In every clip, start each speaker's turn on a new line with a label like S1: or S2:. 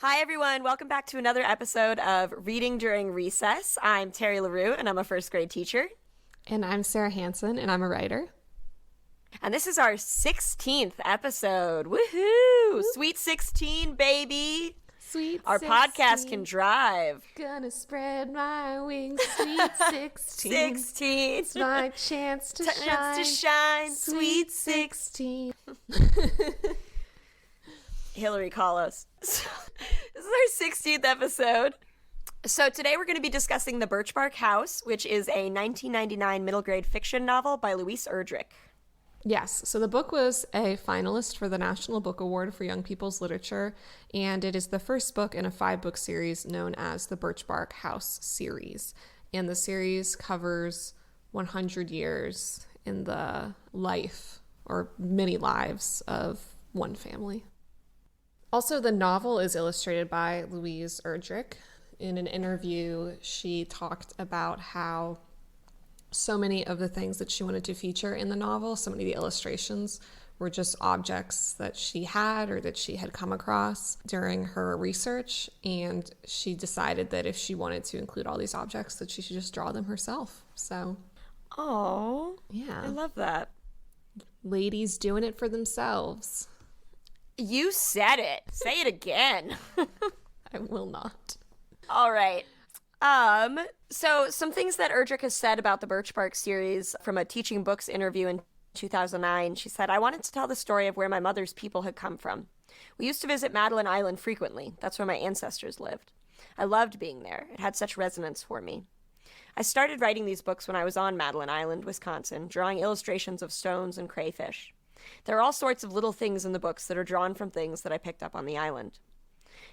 S1: Hi, everyone. Welcome back to another episode of Reading During Recess. I'm Terry LaRue, and I'm a first grade teacher.
S2: And I'm Sarah Hansen, and I'm a writer.
S1: And this is our 16th episode. Woohoo! Sweet 16, baby.
S2: Sweet
S1: Our
S2: 16.
S1: podcast can drive.
S2: Gonna spread my wings. Sweet 16.
S1: 16.
S2: It's my chance to shine.
S1: Sweet 16. Hillary, call us. This is our 16th episode. So today we're going to be discussing The Birchbark House, which is a 1999 middle grade fiction novel by Louise Erdrich.
S2: Yes, so the book was a finalist for the National Book Award for Young People's Literature, and it is the first book in a 5-book series known as the Birchbark House series. And the series covers 100 years in the life, or many lives, of one family. Also, the novel is illustrated by Louise Erdrich. In an interview, she talked about how so many of the things that she wanted to feature in the novel, so many of the illustrations, were just objects that she had or that she had come across during her research. And she decided that if she wanted to include all these objects, that she should just draw them herself. So,
S1: Oh,
S2: yeah.
S1: I love that.
S2: Ladies doing it for themselves.
S1: You said it. Say it again.
S2: I will not.
S1: All right. So some things that Erdrich has said about the Birchbark series from a Teaching Books interview in 2009. She said, "I wanted to tell the story of where my mother's people had come from. We used to visit Madeline Island frequently. That's where my ancestors lived. I loved being there. It had such resonance for me. I started writing these books when I was on Madeline Island, Wisconsin, drawing illustrations of stones and crayfish. There are all sorts of little things in the books that are drawn from things that I picked up on the island.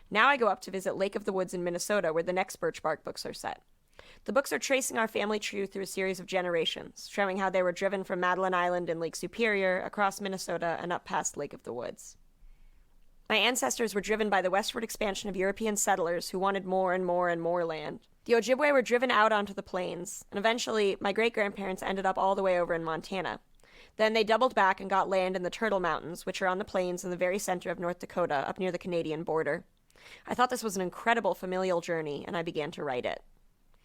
S1: Now I go up to visit Lake of the Woods in Minnesota, where the next Birchbark books are set. The books are tracing our family tree through a series of generations, showing how they were driven from Madeline Island and Lake Superior, across Minnesota, and up past Lake of the Woods. My ancestors were driven by the westward expansion of European settlers who wanted more and more and more land. The Ojibwa were driven out onto the plains, and eventually my great-grandparents ended up all the way over in Montana. Then they doubled back and got land in the Turtle Mountains, which are on the plains in the very center of North Dakota, up near the Canadian border. I thought this was an incredible familial journey, and I began to write it.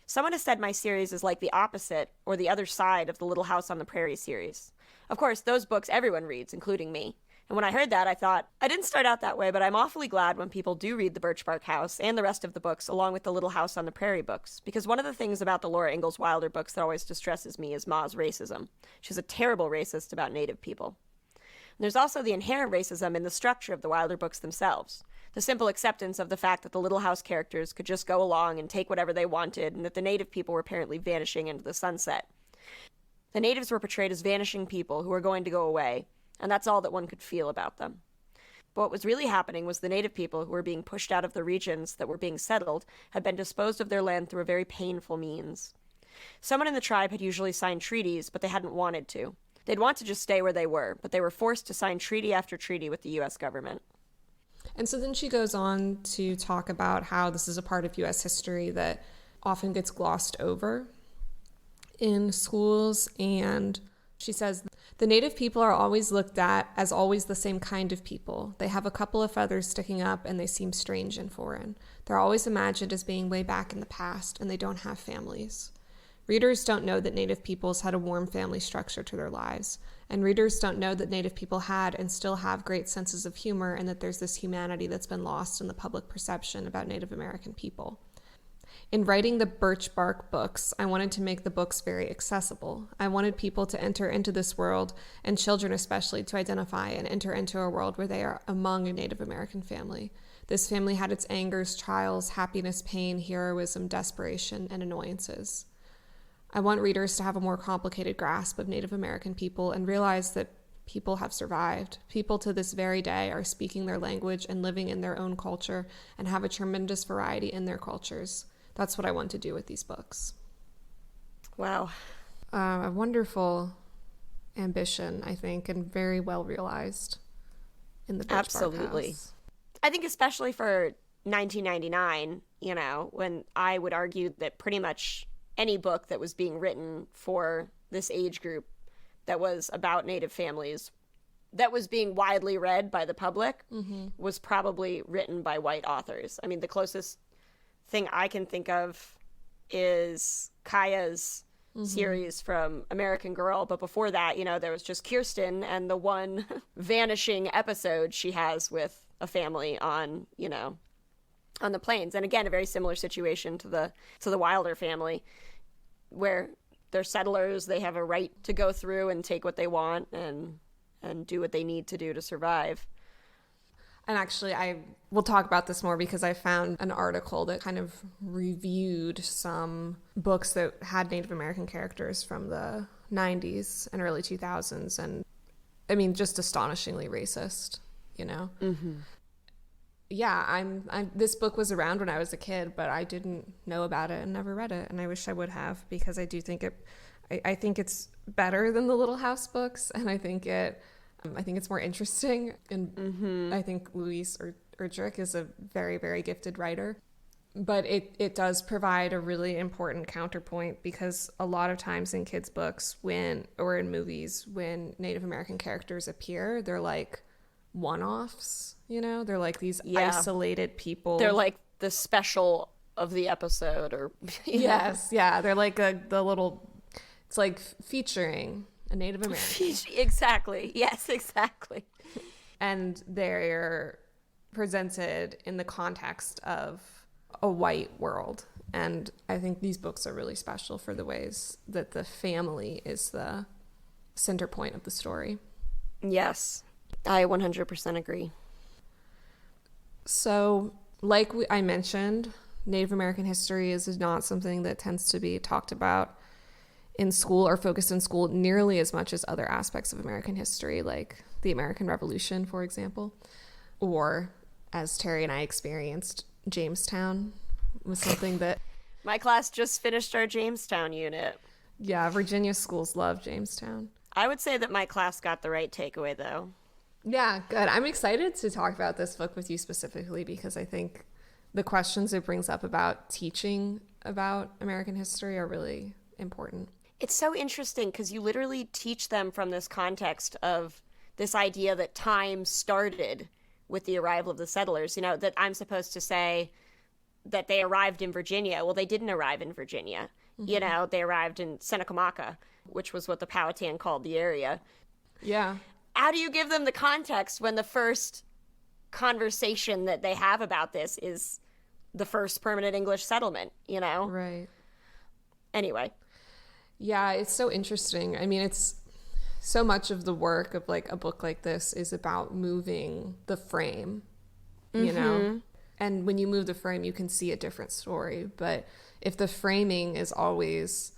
S1: Someone has said my series is like the opposite, or the other side, of the Little House on the Prairie series. Of course, those books everyone reads, including me. And when I heard that, I thought, I didn't start out that way, but I'm awfully glad when people do read The Birchbark House and the rest of the books, along with the Little House on the Prairie books, because one of the things about the Laura Ingalls Wilder books that always distresses me is Ma's racism. She's a terrible racist about Native people. And there's also the inherent racism in the structure of the Wilder books themselves. The simple acceptance of the fact that the Little House characters could just go along and take whatever they wanted, and that the Native people were apparently vanishing into the sunset. The Natives were portrayed as vanishing people who were going to go away, and that's all that one could feel about them. But what was really happening was the Native people who were being pushed out of the regions that were being settled had been disposed of their land through a very painful means. Someone in the tribe had usually signed treaties, but they hadn't wanted to. They'd want to just stay where they were, but they were forced to sign treaty after treaty with the U.S. government.
S2: And so then she goes on to talk about how this is a part of U.S. history that often gets glossed over in schools. And she says, the Native people are always looked at as always the same kind of people. They have a couple of feathers sticking up and they seem strange and foreign. They're always imagined as being way back in the past, and they don't have families. Readers don't know that Native peoples had a warm family structure to their lives, and readers don't know that Native people had and still have great senses of humor, and that there's this humanity that's been lost in the public perception about Native American people. In writing the Birchbark books, I wanted to make the books very accessible. I wanted people to enter into this world, and children especially, to identify and enter into a world where they are among a Native American family. This family had its angers, trials, happiness, pain, heroism, desperation, and annoyances. I want readers to have a more complicated grasp of Native American people and realize that people have survived. People to this very day are speaking their language and living in their own culture and have a tremendous variety in their cultures. That's what I want to do with these books.
S1: Wow.
S2: A wonderful ambition, I think, and very well realized in the Birchbark
S1: Absolutely.
S2: House.
S1: I think especially for 1999, when I would argue that pretty much any book that was being written for this age group that was about Native families that was being widely read by the public was probably written by white authors. I mean, the closest thing I can think of is Kaya's series from American Girl, but before that, there was just Kirsten and the one vanishing episode she has with a family on the plains. And again, a very similar situation to the Wilder family, where they're settlers, they have a right to go through and take what they want and do what they need to do to survive.
S2: And actually, I will talk about this more because I found an article that kind of reviewed some books that had Native American characters from the 90s and early 2000s. And I mean, just astonishingly racist, Yeah, this book was around when I was a kid, but I didn't know about it and never read it. And I wish I would have, because I do think I think it's better than the Little House books. And I think it's more interesting, and I think Louise Erdrich is a very, very gifted writer. But it does provide a really important counterpoint, because a lot of times in kids' books or in movies, when Native American characters appear, they're like one-offs, they're like these isolated people.
S1: They're like the special of the episode, or
S2: yes, yeah, they're like it's like featuring a Native American.
S1: Exactly. Yes, exactly.
S2: And they're presented in the context of a white world. And I think these books are really special for the ways that the family is the center point of the story.
S1: Yes, I 100% agree.
S2: So, like I mentioned, Native American history is not something that tends to be talked about in school or focused in school nearly as much as other aspects of American history, like the American Revolution, for example, or, as Terry and I experienced, Jamestown was something that...
S1: My class just finished our Jamestown unit.
S2: Yeah, Virginia schools love Jamestown.
S1: I would say that my class got the right takeaway, though.
S2: Yeah, good. I'm excited to talk about this book with you specifically, because I think the questions it brings up about teaching about American history are really important.
S1: It's so interesting because you literally teach them from this context of this idea that time started with the arrival of the settlers, that I'm supposed to say that they arrived in Virginia. Well, they didn't arrive in Virginia. They arrived in Seneca, which was what the Powhatan called the area.
S2: Yeah.
S1: How do you give them the context when the first conversation that they have about this is the first permanent English settlement,
S2: Right.
S1: Anyway.
S2: Yeah, it's so interesting. I mean, it's so much of the work of like a book like this is about moving the frame, And when you move the frame, you can see a different story. But if the framing is always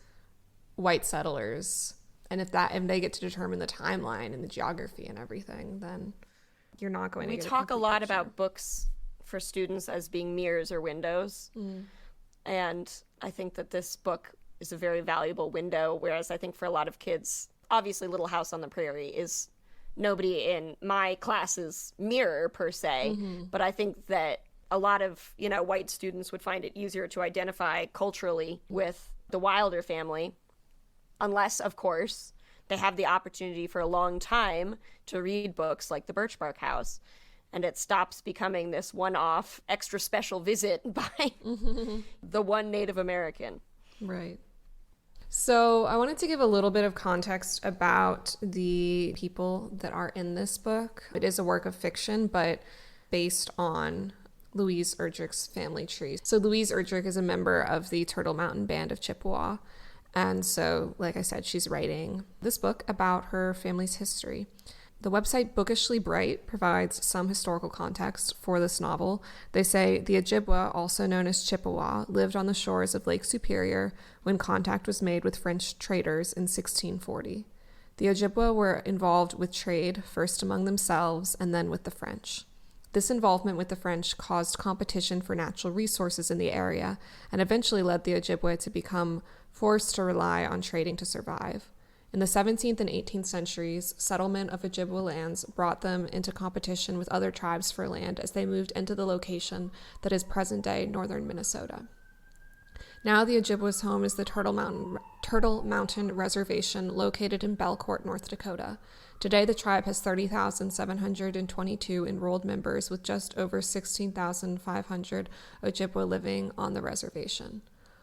S2: white settlers, and if they get to determine the timeline and the geography and everything, then you're not going to get a
S1: talk a lot
S2: picture.
S1: about books for students as being mirrors or windows. And I think that this book is a very valuable window, whereas I think for a lot of kids, obviously Little House on the Prairie is nobody in my class's mirror per se, but I think that a lot of, white students would find it easier to identify culturally with the Wilder family, unless, of course, they have the opportunity for a long time to read books like The Birchbark House, and it stops becoming this one-off extra special visit by the one Native American.
S2: Right. So I wanted to give a little bit of context about the people that are in this book. It is a work of fiction, but based on Louise Erdrich's family tree. So Louise Erdrich is a member of the Turtle Mountain Band of Chippewa. And so, like I said, she's writing this book about her family's history. The website Bookishly Bright provides some historical context for this novel. They say the Ojibwa, also known as Chippewa, lived on the shores of Lake Superior when contact was made with French traders in 1640. The Ojibwa were involved with trade, first among themselves and then with the French. This involvement with the French caused competition for natural resources in the area and eventually led the Ojibwa to become forced to rely on trading to survive. In the 17th and 18th centuries, settlement of Ojibwa lands brought them into competition with other tribes for land as they moved into the location that is present-day northern Minnesota. Now the Ojibwa's home is the Turtle Mountain Reservation located in Belcourt, North Dakota. Today, the tribe has 30,722 enrolled members with just over 16,500 Ojibwa living on the reservation.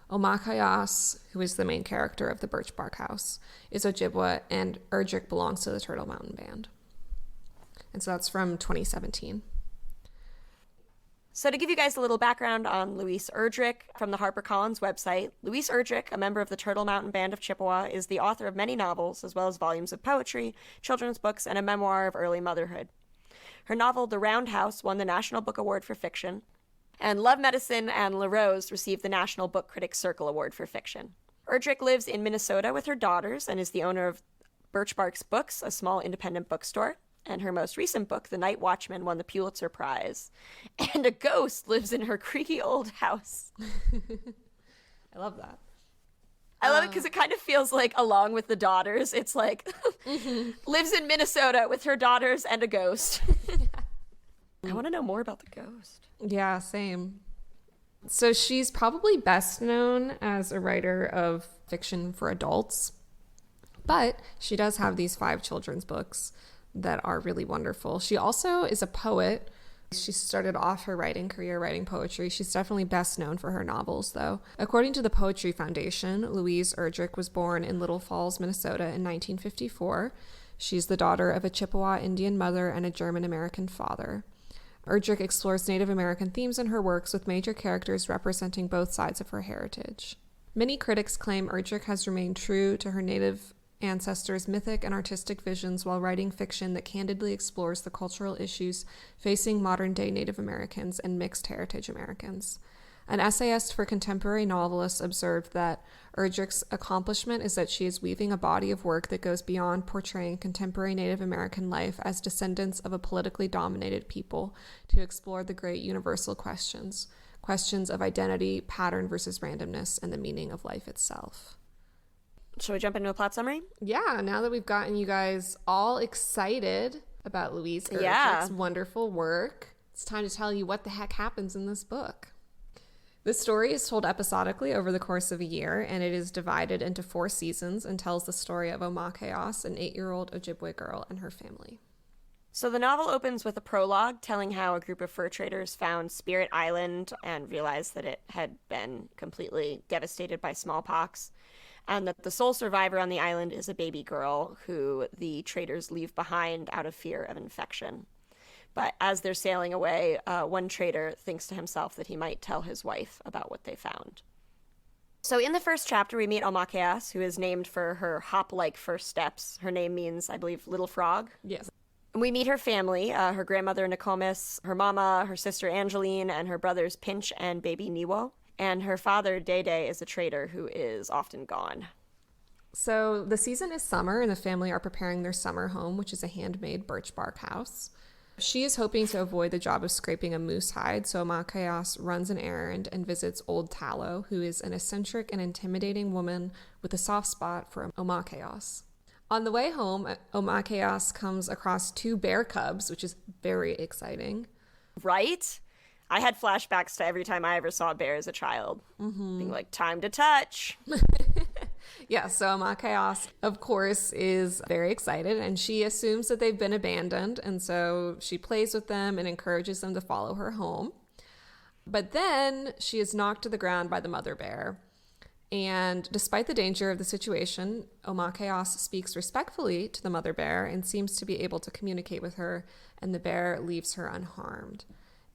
S2: Omakayas, who is the main character of the Birchbark House, is Ojibwa, and Erdrich belongs to the Turtle Mountain Band. And so that's from 2017.
S1: So to give you guys a little background on Louise Erdrich from the HarperCollins website, Louise Erdrich, a member of the Turtle Mountain Band of Chippewa, is the author of many novels, as well as volumes of poetry, children's books, and a memoir of early motherhood. Her novel, The Roundhouse, won the National Book Award for Fiction, and Love Medicine and La Rose received the National Book Critics Circle Award for Fiction. Erdrich lives in Minnesota with her daughters and is the owner of Birchbark's Books, a small independent bookstore. And her most recent book, The Night Watchman, won the Pulitzer Prize. And a ghost lives in her creaky old house.
S2: I love that.
S1: I love it because it kind of feels like, along with the daughters, it's like, lives in Minnesota with her daughters and a ghost. I want to know more about the ghost.
S2: Yeah, same. So she's probably best known as a writer of fiction for adults, but she does have these 5 children's books that are really wonderful. She also is a poet. She started off her writing career writing poetry. She's definitely best known for her novels, though. According to the Poetry Foundation, Louise Erdrich was born in Little Falls, Minnesota in 1954. She's the daughter of a Chippewa Indian mother and a German-American father. Erdrich explores Native American themes in her works, with major characters representing both sides of her heritage. Many critics claim Erdrich has remained true to her Native ancestors' mythic and artistic visions while writing fiction that candidly explores the cultural issues facing modern-day Native Americans and mixed heritage Americans. An essayist for contemporary novelists observed that Erdrich's accomplishment is that she is weaving a body of work that goes beyond portraying contemporary Native American life as descendants of a politically dominated people to explore the great universal questions of identity, pattern versus randomness, and the meaning of life itself.
S1: Shall we jump into a plot summary?
S2: Yeah, now that we've gotten you guys all excited about Louise Erdrich's wonderful work, it's time to tell you what the heck happens in this book. This story is told episodically over the course of a year, and it is divided into 4 seasons and tells the story of Omakayas, an 8-year-old Ojibwe girl, and her family.
S1: So the novel opens with a prologue telling how a group of fur traders found Spirit Island and realized that it had been completely devastated by smallpox, and that the sole survivor on the island is a baby girl who the traders leave behind out of fear of infection. But as they're sailing away, one trader thinks to himself that he might tell his wife about what they found. So in the first chapter, we meet Omakayas, who is named for her hop-like first steps. Her name means, I believe, little frog.
S2: Yes.
S1: We meet her family, her grandmother Nokomis, her mama, her sister Angeline, and her brothers Pinch and baby Niwo. And her father, Dede, is a trader who is often gone.
S2: So the season is summer, and the family are preparing their summer home, which is a handmade Birchbark house. She is hoping to avoid the job of scraping a moose hide, so Omakayas runs an errand and visits Old Tallow, who is an eccentric and intimidating woman with a soft spot for Omakayas. On the way home, Omakayas comes across 2 bear cubs, which is very exciting.
S1: Right? I had flashbacks to every time I ever saw a bear as a child. Being like, time to touch.
S2: Yeah, so Omakayas, of course, is very excited, and she assumes that they've been abandoned, and so she plays with them and encourages them to follow her home. But then she is knocked to the ground by the mother bear. And despite the danger of the situation, Omakayas speaks respectfully to the mother bear and seems to be able to communicate with her, and the bear leaves her unharmed.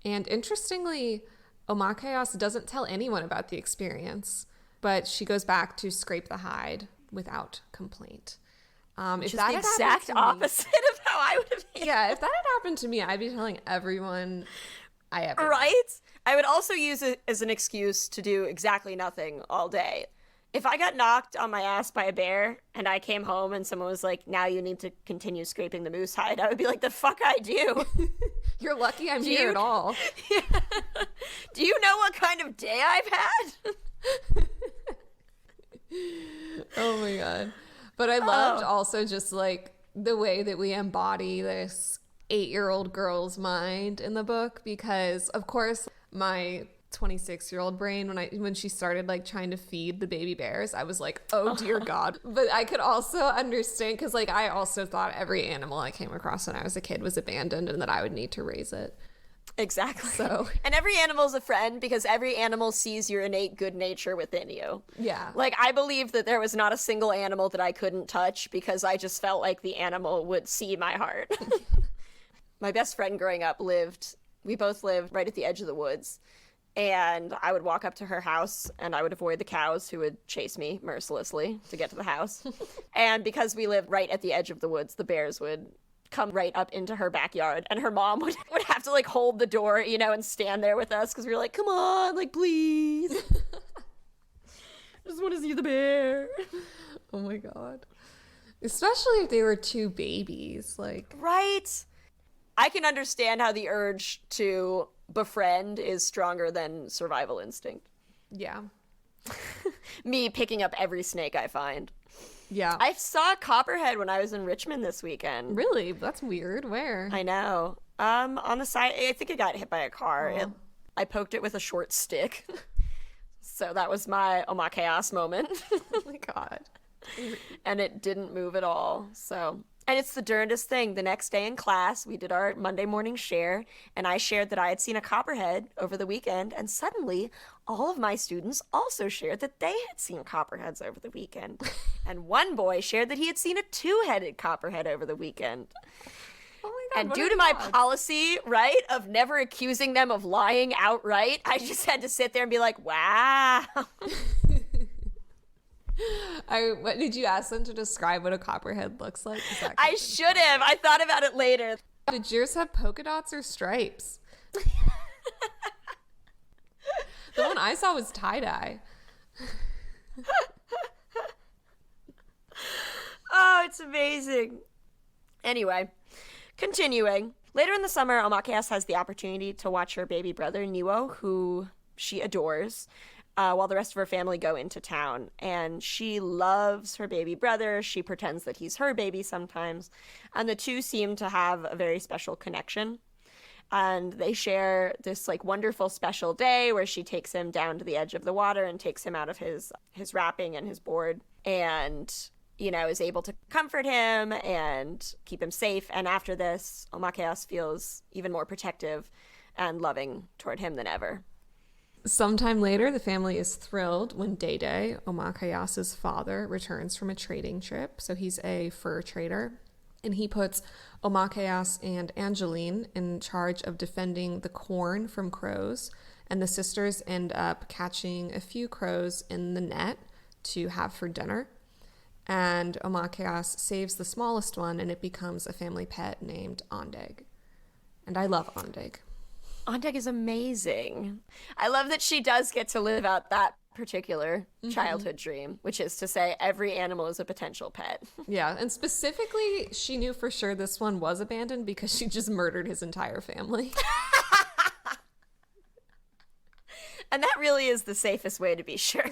S2: And interestingly, Omakayas doesn't tell anyone about the experience, but she goes back to scrape the hide without complaint.
S1: Which is the exact opposite of how I would have handled.
S2: Yeah, if that had happened to me, I'd be telling everyone I ever.
S1: Right? I would also use it as an excuse to do exactly nothing all day. If I got knocked on my ass by a bear and I came home and someone was like, now you need to continue scraping the moose hide, I would be like, the fuck I do?
S2: You're lucky I'm here at all.
S1: Yeah. Do you know what kind of day I've had?
S2: Oh my God. But I loved also just like the way that we embody this 8-year-old girl's mind in the book, because of course my 26-year-old brain when she started like trying to feed the baby bears. I was like, oh dear God. But I could also understand, because like I also thought every animal I came across when I was a kid was abandoned and that I would need to raise it.
S1: Exactly.
S2: So,
S1: and every animal's a friend because every animal sees your innate good nature within you.
S2: yeah.
S1: Like, I believed that there was not a single animal that I couldn't touch because I just felt like the animal would see my heart. My best friend growing up we both lived right at the edge of the woods. And I would walk up to her house and I would avoid the cows who would chase me mercilessly to get to the house. And because we lived right at the edge of the woods, the bears would come right up into her backyard, and her mom would have to like hold the door, you know, and stand there with us because we were like, come on, like, please. I just want to see the bear.
S2: Oh my God. Especially if they were two babies, like.
S1: Right. I can understand how the urge to befriend is stronger than survival instinct.
S2: Yeah.
S1: Me picking up every snake I find.
S2: Yeah.
S1: I saw a copperhead when I was in Richmond this weekend.
S2: Really? That's weird. Where?
S1: I know. On the side, I think it got hit by a car.
S2: Oh.
S1: I poked it with a short stick. So that was my oh my chaos moment.
S2: Oh my God.
S1: And it didn't move at all. So, and it's the darndest thing. The next day in class, we did our Monday morning share, and I shared that I had seen a copperhead over the weekend, and suddenly all of my students also shared that they had seen copperheads over the weekend. And one boy shared that he had seen a two-headed copperhead over the weekend.
S2: Oh my God.
S1: And
S2: what
S1: due
S2: are
S1: to my
S2: odds?
S1: policy, right, of never accusing them of lying outright, I just had to sit there and be like, wow.
S2: What did you ask them to describe what a copperhead looks like?
S1: I should have. I thought about it later.
S2: Did yours have polka dots or stripes? The one I saw was tie-dye.
S1: Oh, it's amazing. Anyway, continuing. Later in the summer, Omakeas has the opportunity to watch her baby brother, Niwo, who she adores, while the rest of her family go into town. And she loves her baby brother. She pretends that he's her baby sometimes. And the two seem to have a very special connection. And they share this like wonderful special day where she takes him down to the edge of the water and takes him out of his wrapping and his board, and, you know, is able to comfort him and keep him safe. And after this, Omakeas feels even more protective and loving toward him than ever.
S2: Sometime later, the family is thrilled when Dede, Omakayas's father, returns from a trading trip. So he's a fur trader. And he puts Omakayas and Angeline in charge of defending the corn from crows. And the sisters end up catching a few crows in the net to have for dinner. And Omakayas saves the smallest one, and it becomes a family pet named Ondeg. And I love Ondeg.
S1: Ondeg is amazing. I love that she does get to live out that particular childhood dream, which is to say every animal is a potential pet.
S2: Yeah, and specifically, she knew for sure this one was abandoned because she just murdered his entire family.
S1: And that really is the safest way to be sure.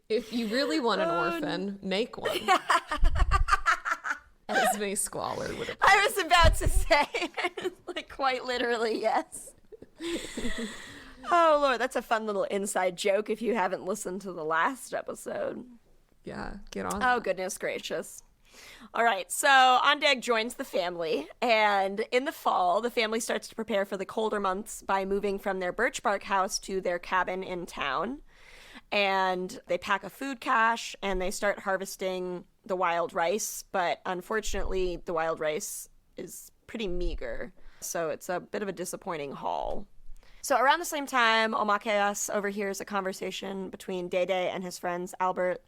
S2: If you really want an orphan, make one. Esme Squalor would have.
S1: I was about to say, like, quite literally, yes. Oh, Lord, that's a fun little inside joke if you haven't listened to the last episode.
S2: Yeah, get on.
S1: Oh, goodness gracious. All right, so Ondeg joins the family, and in the fall, the family starts to prepare for the colder months by moving from their Birchbark House to their cabin in town. And they pack a food cache, and they start harvesting the wild rice, but unfortunately, the wild rice is pretty meager, so it's a bit of a disappointing haul. So around the same time, Omakeas overhears a conversation between Dede and his friends Albert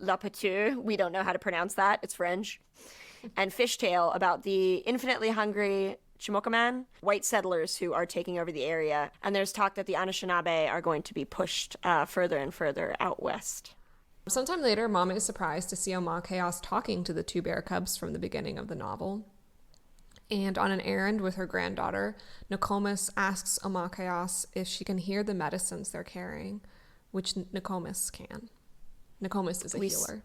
S1: Lapeture, we don't know how to pronounce that, it's French, and Fishtail about the infinitely hungry Chimokaman, white settlers who are taking over the area, and there's talk that the Anishinaabe are going to be pushed further and further out west.
S2: Sometime later, Mama is surprised to see Omakayas talking to the two bear cubs from the beginning of the novel. And on an errand with her granddaughter, Nokomis asks Omakayas if she can hear the medicines they're carrying, which Nokomis can. Nokomis is a healer.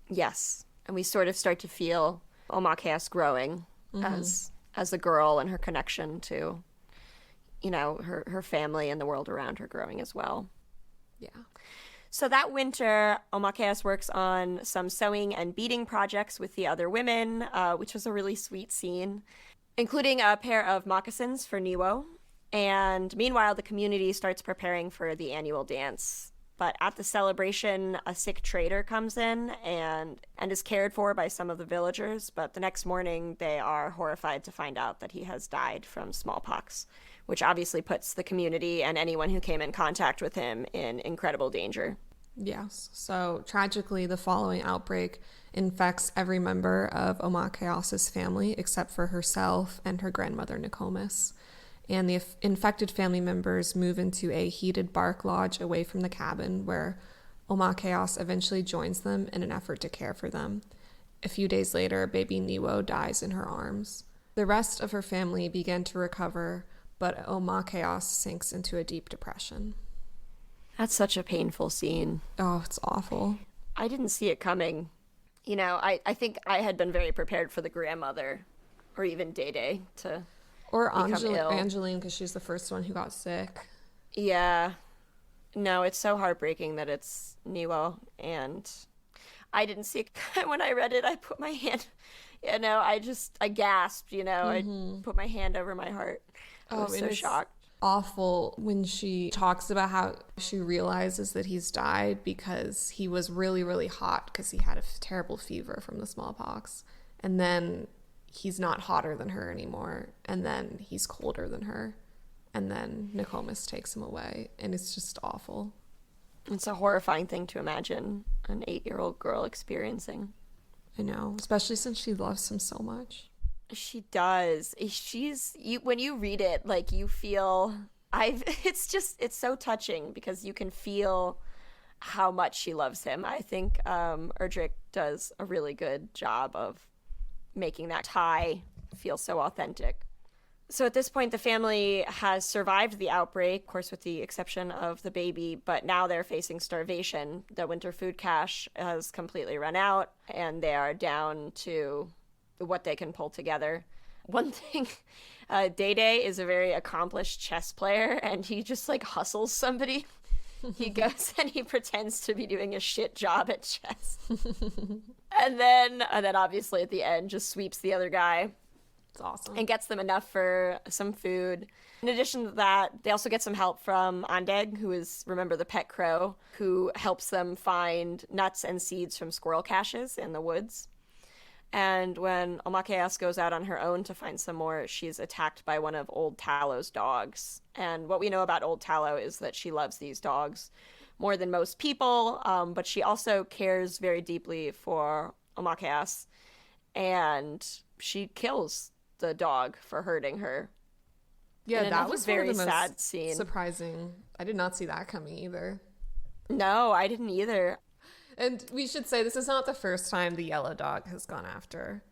S1: Yes, and we sort of start to feel Omakayas growing as a girl and her connection to her family and the world around her growing as well.
S2: Yeah.
S1: So that winter, Omakeas works on some sewing and beading projects with the other women, which was a really sweet scene, including a pair of moccasins for Niwo. And meanwhile, the community starts preparing for the annual dance. But at the celebration, a sick trader comes in and is cared for by some of the villagers. But the next morning, they are horrified to find out that he has died from smallpox, which obviously puts the community and anyone who came in contact with him in incredible danger.
S2: Yes. So tragically, the following outbreak infects every member of Omakeas's family except for herself and her grandmother, Nokomis. And the infected family members move into a heated bark lodge away from the cabin, where Omakeas eventually joins them in an effort to care for them. A few days later, baby Niwo dies in her arms. The rest of her family begin to recover, but Omakeas sinks into a deep depression.
S1: That's such a painful scene.
S2: Oh, it's awful.
S1: I didn't see it coming. I think I had been very prepared for the grandmother, or even Dede, to
S2: or
S1: become ill.
S2: Angeline, because she's the first one who got sick.
S1: Yeah. No, it's so heartbreaking that it's Niwo, and I didn't see it. When I read it, I put my hand, I gasped, I put my hand over my heart. I was so shocked.
S2: Awful when she talks about how she realizes that he's died because he was really, really hot because he had a terrible fever from the smallpox. And then he's not hotter than her anymore. And then he's colder than her. And then Nokomis takes him away. And it's just awful.
S1: It's a horrifying thing to imagine an 8-year-old girl experiencing.
S2: I know, especially since she loves him so much.
S1: She does. When you read it, like, you feel it's so touching because you can feel how much she loves him. I think Erdrich does a really good job of making that tie feel so authentic. So at this point, the family has survived the outbreak, of course, with the exception of the baby, but now they're facing starvation. The winter food cache has completely run out, and they are down to what they can pull together. One thing, Dede is a very accomplished chess player, and he just hustles somebody. He goes and he pretends to be doing a shit job at chess. and then obviously at the end just sweeps the other guy.
S2: It's awesome.
S1: And gets them enough for some food. In addition to that, they also get some help from Andeg, who is, remember, the pet crow, who helps them find nuts and seeds from squirrel caches in the woods. And when Omakeas goes out on her own to find some more, she's attacked by one of Old Tallow's dogs. And what we know about Old Tallow is that she loves these dogs more than most people, but she also cares very deeply for Omakeas, and she kills the dog for hurting her.
S2: Yeah, that was
S1: very
S2: one of the
S1: sad
S2: most
S1: scene.
S2: Surprising. I did not see that coming either.
S1: No, I didn't either.
S2: And we should say this is not the first time the yellow dog has gone after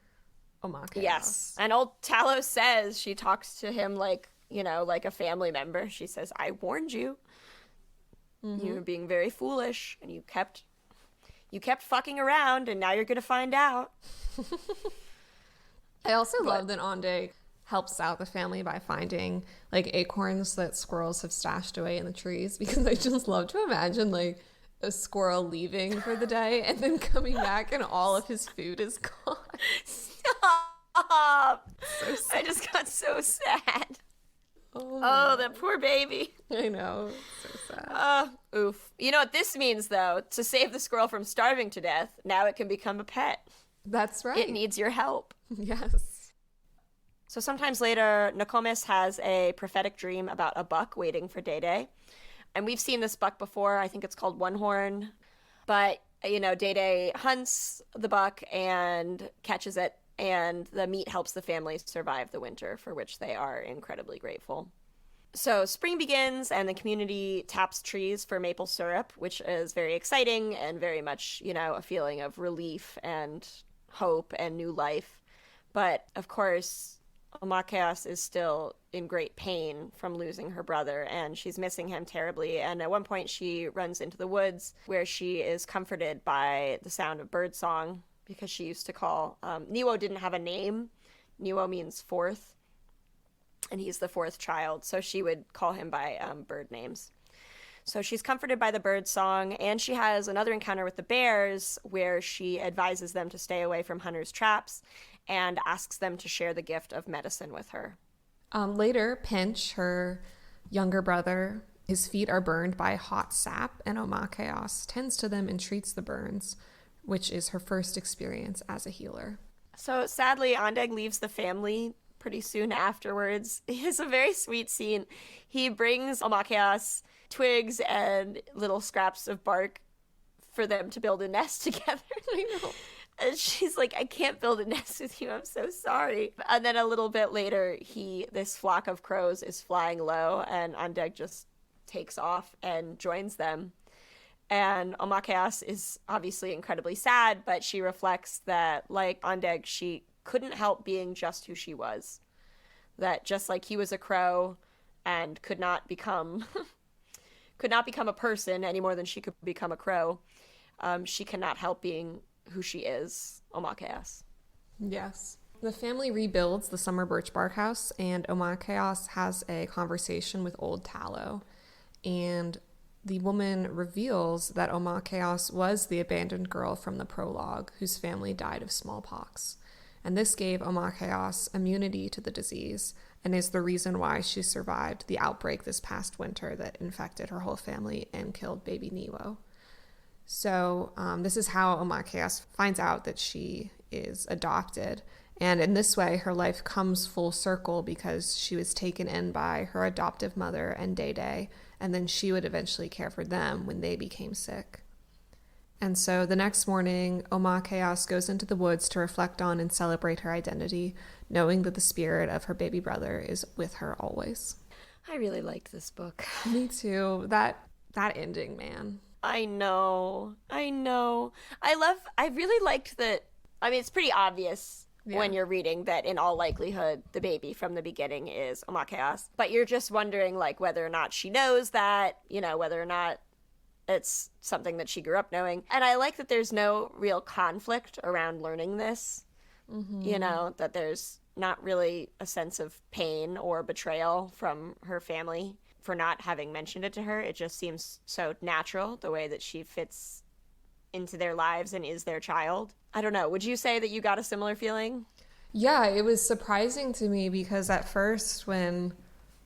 S2: Omakeas.
S1: Yes. And Old Tallow says, she talks to him like a family member. She says, I warned you. Mm-hmm. You were being very foolish, and you kept fucking around, and now you're going to find out.
S2: I also love that Ande helps out the family by finding acorns that squirrels have stashed away in the trees, because I just love to imagine a squirrel leaving for the day and then coming back and all of his food is gone.
S1: Stop! So I just got so sad. Oh, that poor baby.
S2: I know. So sad.
S1: Oof. You know what this means, though? To save the squirrel from starving to death, now it can become a pet.
S2: That's right.
S1: It needs your help.
S2: Yes.
S1: So sometimes later, Nokomis has a prophetic dream about a buck waiting for Dede. And we've seen this buck before. I think it's called One Horn. But, Dede hunts the buck and catches it, and the meat helps the family survive the winter, for which they are incredibly grateful. So spring begins, and the community taps trees for maple syrup, which is very exciting and very much, a feeling of relief and hope and new life. But, of course, Omakeas is still in great pain from losing her brother, and she's missing him terribly. And at one point, she runs into the woods, where she is comforted by the sound of birdsong, because she used to call... Niwo didn't have a name. Niwo means fourth. and he's the fourth child, so she would call him by bird names. So she's comforted by the bird song, and she has another encounter with the bears where she advises them to stay away from hunters' traps and asks them to share the gift of medicine with her.
S2: Later, Pinch, her younger brother, his feet are burned by hot sap, and Omakayas tends to them and treats the burns, which is her first experience as a healer.
S1: So sadly, Ondeg leaves the family pretty soon afterwards. It's a very sweet scene. He brings Omakayas twigs and little scraps of bark for them to build a nest together.
S2: I know.
S1: And she's like, I can't build a nest with you. I'm so sorry. And then a little bit later, this flock of crows is flying low, and Ondeg just takes off and joins them. And Omakayas is obviously incredibly sad, but she reflects that, like Ondeg, she couldn't help being just who she was. That just like he was a crow and could not become a person any more than she could become a crow, she cannot help being who she is, Omakayas.
S2: Yes. The family rebuilds the summer Birchbark House, and Omakayas has a conversation with Old Tallow. And the woman reveals that Omakayas was the abandoned girl from the prologue whose family died of smallpox. And this gave Omakayas immunity to the disease and is the reason why she survived the outbreak this past winter that infected her whole family and killed baby Niwo. So this is how Omakayas finds out that she is adopted. And in this way, her life comes full circle because she was taken in by her adoptive mother and Day, and then she would eventually care for them when they became sick. And so the next morning, Omakayas goes into the woods to reflect on and celebrate her identity, knowing that the spirit of her baby brother is with her always.
S1: I really liked this book.
S2: Me too. That ending, man.
S1: I know. I really liked that. I mean, it's pretty obvious when you're reading that in all likelihood the baby from the beginning is Omakayas, but you're just wondering like whether or not she knows that, whether or not it's something that she grew up knowing. And I like that there's no real conflict around learning this, that there's not really a sense of pain or betrayal from her family for not having mentioned it to her. It just seems so natural the way that she fits into their lives and is their child. I don't know. Would you say that you got a similar feeling?
S2: Yeah, it was surprising to me because at first when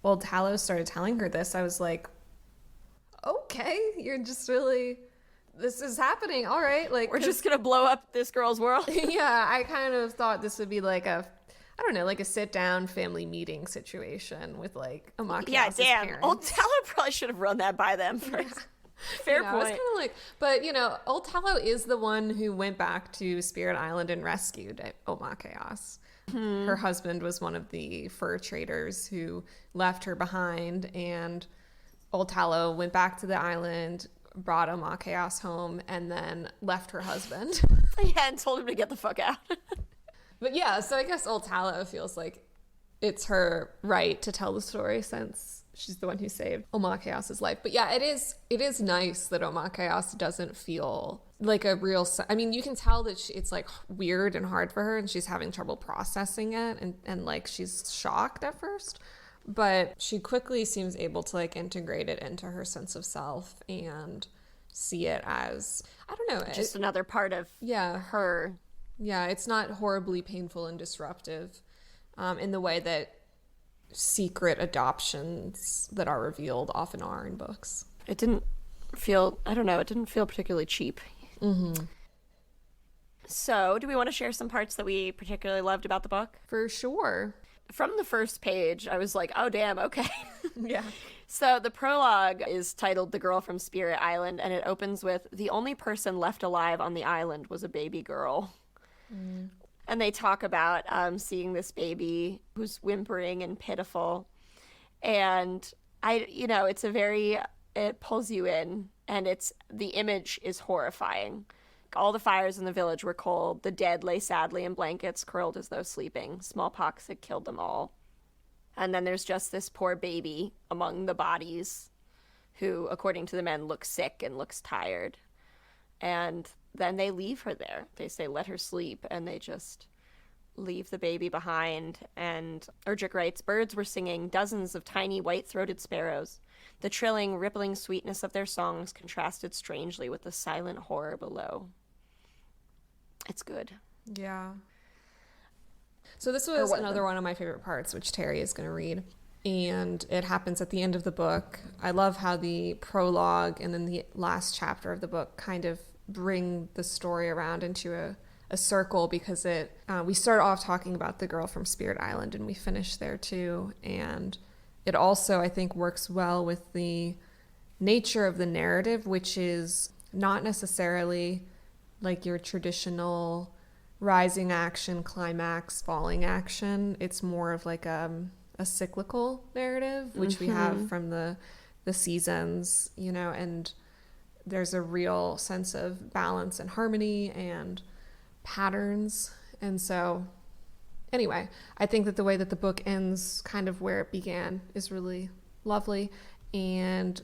S2: Old Tallow started telling her this, I was like, okay, you're just really, this is happening. All right. Like,
S1: we're just going to blow up this girl's world.
S2: Yeah, I kind of thought this would be like a sit down family meeting situation with like Omakayas' parents.
S1: Old Tallow probably should have run that by them first. Yeah. Fair point. I was
S2: kind of like, but Old Tallow is the one who went back to Spirit Island and rescued Omakayas. Her husband was one of the fur traders who left her behind, and Old Tallow went back to the island, brought Omakayas home, and then left her husband.
S1: Yeah, and told him to get the fuck out.
S2: But yeah, so I guess Old Tallow feels like it's her right to tell the story since she's the one who saved Omakayas' life. But yeah, it is nice that Omakayas doesn't feel like a real... I mean, you can tell that it's like weird and hard for her and she's having trouble processing it and like she's shocked at first. But she quickly seems able to like integrate it into her sense of self and see it as, I don't know.
S1: Just another part of her.
S2: Yeah, it's not horribly painful and disruptive in the way that secret adoptions that are revealed often are in books.
S1: It didn't feel particularly cheap.
S2: Mm-hmm.
S1: So, do we want to share some parts that we particularly loved about the book?
S2: For sure.
S1: From the first page, I was like, oh, damn, okay.
S2: Yeah.
S1: So the prologue is titled The Girl from Spirit Island, and it opens with, the only person left alive on the island was a baby girl. Mm. And they talk about seeing this baby who's whimpering and pitiful. And it pulls you in, and the image is horrifying. All the fires in the village were cold. The dead lay sadly in blankets, curled as though sleeping. Smallpox had killed them all. And then there's just this poor baby among the bodies who, according to the men, looks sick and looks tired. And then they leave her there. They say, let her sleep. And they just leave the baby behind. And Erdrich writes, birds were singing, dozens of tiny white-throated sparrows. The trilling, rippling sweetness of their songs contrasted strangely with the silent horror below. It's good.
S2: Yeah. So this was another one of my favorite parts, which Terry is going to read. And it happens at the end of the book. I love how the prologue and then the last chapter of the book kind of bring the story around into a circle, because we start off talking about the girl from Spirit Island and we finish there too. And it also, I think, works well with the nature of the narrative, which is not necessarily like your traditional rising action, climax, falling action. It's more of like a cyclical narrative, which we have from the seasons, you know, and there's a real sense of balance and harmony and patterns. And so anyway, I think that the way that the book ends kind of where it began is really lovely. And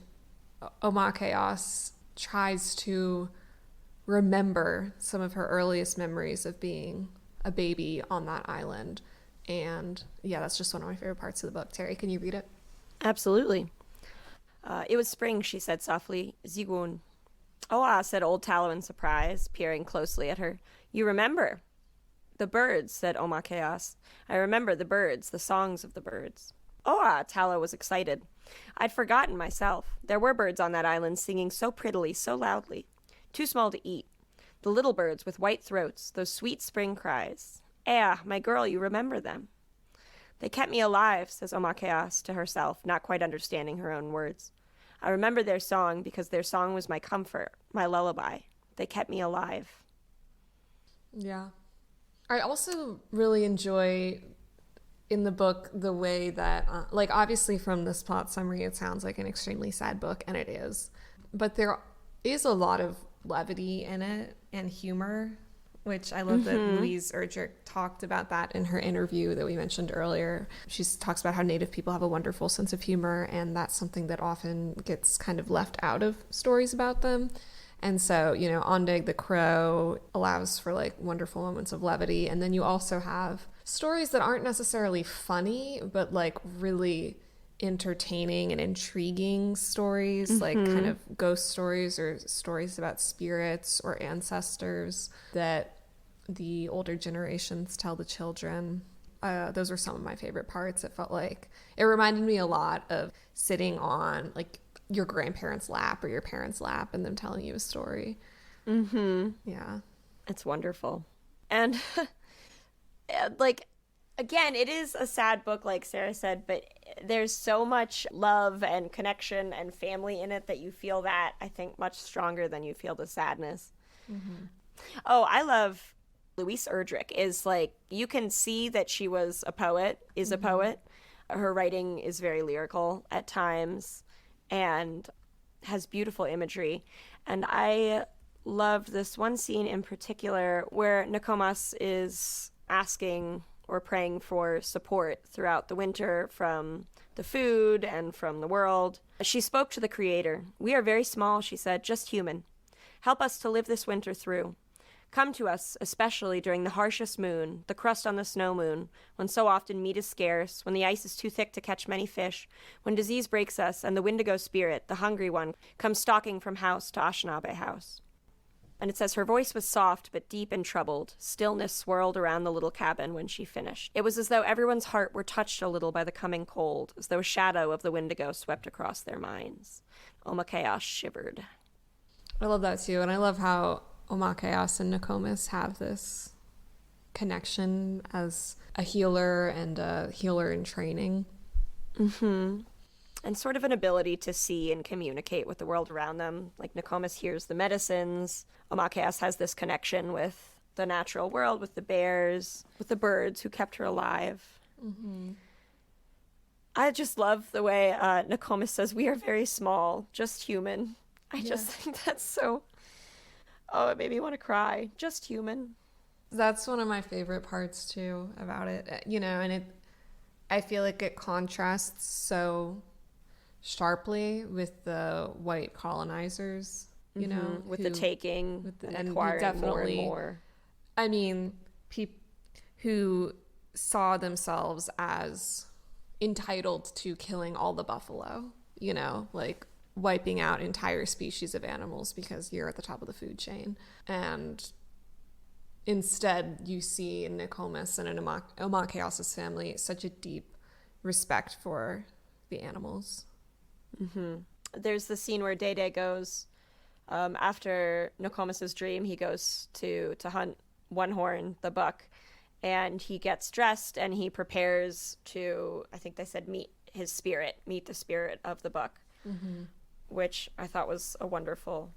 S2: Oma Chaos tries to remember some of her earliest memories of being a baby on that island. And yeah, that's just one of my favorite parts of the book. Terry, can you read it?
S1: Absolutely. It was spring, she said softly. Zigun. Oh, said Old Tallow in surprise, peering closely at her. You remember? The birds, said Oma Chaos. I remember the birds, the songs of the birds. Oh, Tallow was excited. I'd forgotten myself. There were birds on that island singing so prettily, so loudly. Too small to eat. The little birds with white throats, those sweet spring cries. My girl, you remember them. They kept me alive, says Oma Chaos to herself, not quite understanding her own words. I remember their song because their song was my comfort, my lullaby. They kept me alive.
S2: Yeah. I also really enjoy in the book the way that, like, obviously from this plot summary, it sounds like an extremely sad book, and it is. But there is a lot of levity in it and humor, which I love that Louise Erdrich talked about that in her interview that we mentioned earlier. She talks about how Native people have a wonderful sense of humor, and that's something that often gets kind of left out of stories about them. And so, you know, Ondig the Crow allows for like wonderful moments of levity. And then you also have stories that aren't necessarily funny, but like really entertaining and intriguing stories, like kind of ghost stories or stories about spirits or ancestors that the older generations tell the children. Those were some of my favorite parts. It felt like it reminded me a lot of sitting on like your grandparents' lap or your parents' lap and them telling you a story. Yeah,
S1: it's wonderful. And like, again, it is a sad book, like Sarah said, but there's so much love and connection and family in it that you feel that, I think, much stronger than you feel the sadness. Oh, I love Louise Erdrich. Is like, you can see that she was a poet, is a poet. Her writing is very lyrical at times and has beautiful imagery. And I love this one scene in particular where Nokomis is asking or praying for support throughout the winter from the food and from the world. She spoke to the Creator. We are very small, she said, just human. Help us to live this winter through. Come to us, especially during the harshest moon, the crust on the snow moon, when so often meat is scarce, when the ice is too thick to catch many fish, when disease breaks us and the Wendigo spirit, the hungry one, comes stalking from house to Anishinaabe house. And it says her voice was soft but deep and troubled. Stillness swirled around the little cabin when she finished. It was as though everyone's heart were touched a little by the coming cold, as though a shadow of the Wendigo swept across their minds. Oma Chaos shivered.
S2: I love that too, and I love how Oma Chaos and Nokomis have this connection as a healer and a healer in training.
S1: And sort of an ability to see and communicate with the world around them. Like Nokomis hears the medicines. Oma Chaos has this connection with the natural world, with the bears, with the birds who kept her alive. I just love the way Nokomis says, we are very small, just human. I just think that's so... Oh, it made me want to cry. Just human.
S2: That's one of my favorite parts too about it. You know, and I feel like it contrasts so sharply with the white colonizers, you know,
S1: with the taking and acquiring more and more.
S2: I mean, who saw themselves as entitled to killing all the buffalo, you know, like wiping out entire species of animals because you're at the top of the food chain. And instead, you see in Nokomis and in Omakayas's family such a deep respect for the animals.
S1: Mm-hmm. There's the scene where Dede goes, after Nokomis's dream, he goes to hunt One Horn, the buck, and he gets dressed and he prepares to, I think they said, meet the spirit of the buck, mm-hmm. which I thought was a wonderful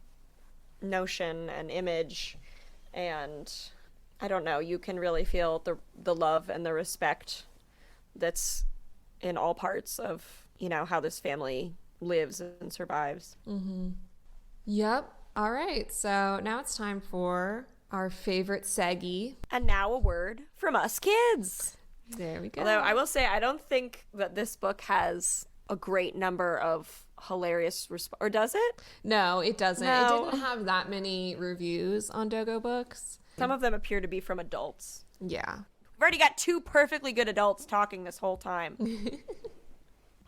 S1: notion and image. And I don't know, you can really feel the love and the respect that's in all parts of, you know, how this family lives and survives.
S2: Mm-hmm. Yep. All right. So now it's time for our favorite Segi.
S1: And now a word from us kids.
S2: There we go.
S1: Although I will say, I don't think that this book has a great number of hilarious or does it?
S2: No, it doesn't.
S1: No.
S2: It didn't have that many reviews on Dogo Books.
S1: Some of them appear to be from adults.
S2: Yeah.
S1: We've already got 2 perfectly good adults talking this whole time.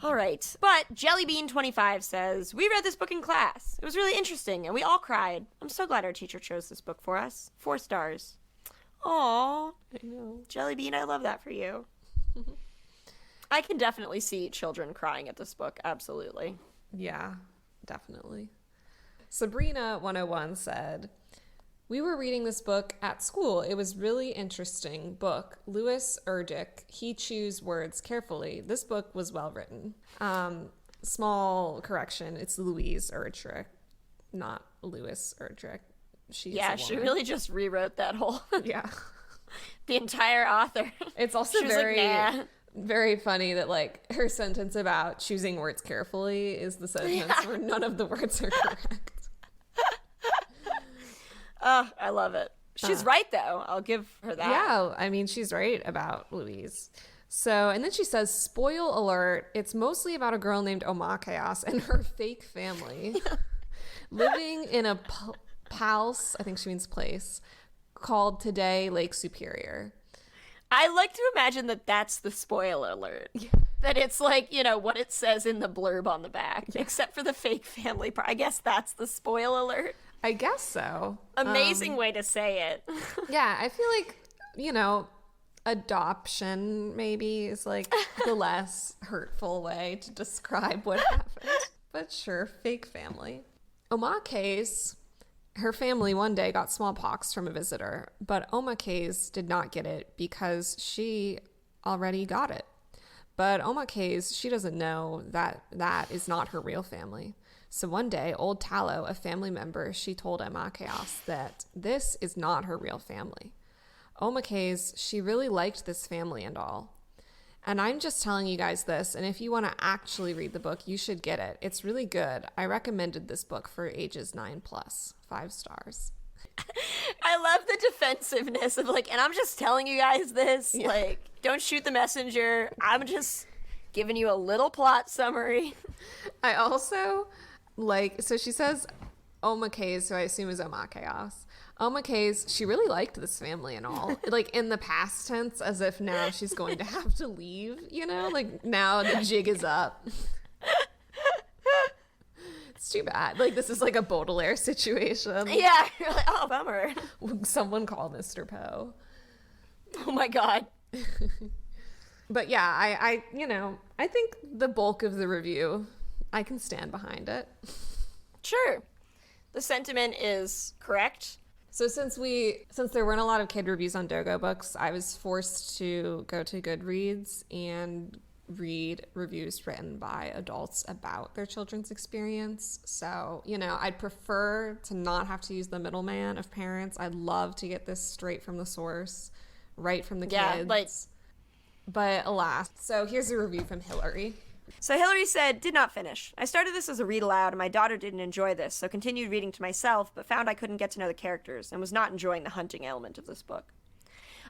S1: All right. But Jellybean25 says, we read this book in class. It was really interesting, and we all cried. I'm so glad our teacher chose this book for us. 4 stars. Aw.
S2: I know.
S1: Jellybean, I love that for you. I can definitely see children crying at this book. Absolutely.
S2: Yeah, definitely. Sabrina101 said, we were reading this book at school. It was really interesting book. Louise Erdrich, he choose words carefully. This book was well written. Small correction. It's Louise Erdrich, not Louise Erdrich.
S1: She really just rewrote that whole
S2: yeah.
S1: The entire author.
S2: It's also
S1: very like, nah.
S2: Very funny that like her sentence about choosing words carefully is the sentence where none of the words are correct.
S1: Oh, I love it. She's right, though. I'll give her that.
S2: Yeah, I mean, she's right about Louise. So, and then she says, spoil alert, it's mostly about a girl named Omakayas and her fake family living in a palace, I think she means place, called today Lake Superior.
S1: I like to imagine that that's the spoiler alert. Yeah. That it's like, you know, what it says in the blurb on the back, except for the fake family part. I guess that's the spoil alert.
S2: I guess so.
S1: Amazing way to say it.
S2: Yeah, I feel like, you know, adoption maybe is like the less hurtful way to describe what happened. But sure, fake family. Omake's, her family one day got smallpox from a visitor, but Omake's did not get it because she already got it. But Omake's, she doesn't know that that is not her real family. So one day, old Tallow, a family member, she told Omakayas that this is not her real family. Omakay's, she really liked this family and all. And I'm just telling you guys this, and if you want to actually read the book, you should get it. It's really good. I recommended this book for ages 9+, 5 stars.
S1: I love the defensiveness of like, and I'm just telling you guys this, like, don't shoot the messenger. I'm just giving you a little plot summary.
S2: I also like, so she says Omakay's, who I assume is Omakayas. Omakay's, she really liked this family and all, like in the past tense, as if now she's going to have to leave, you know, like now the jig is up. It's too bad. Like this is like a Baudelaire situation.
S1: Yeah, you're like, oh, bummer.
S2: Someone call Mr. Poe.
S1: Oh my God.
S2: But yeah, I you know, I think the bulk of the review, I can stand behind it.
S1: Sure. The sentiment is correct.
S2: So since there weren't a lot of kid reviews on Dogo Books, I was forced to go to Goodreads and read reviews written by adults about their children's experience. So, you know, I'd prefer to not have to use the middleman of parents. I'd love to get this straight from the source, right from the kids. But alas. So here's a review from Hillary.
S1: So Hillary said, did not finish. I started this as a read aloud and my daughter didn't enjoy this, so continued reading to myself, but found I couldn't get to know the characters and was not enjoying the hunting element of this book.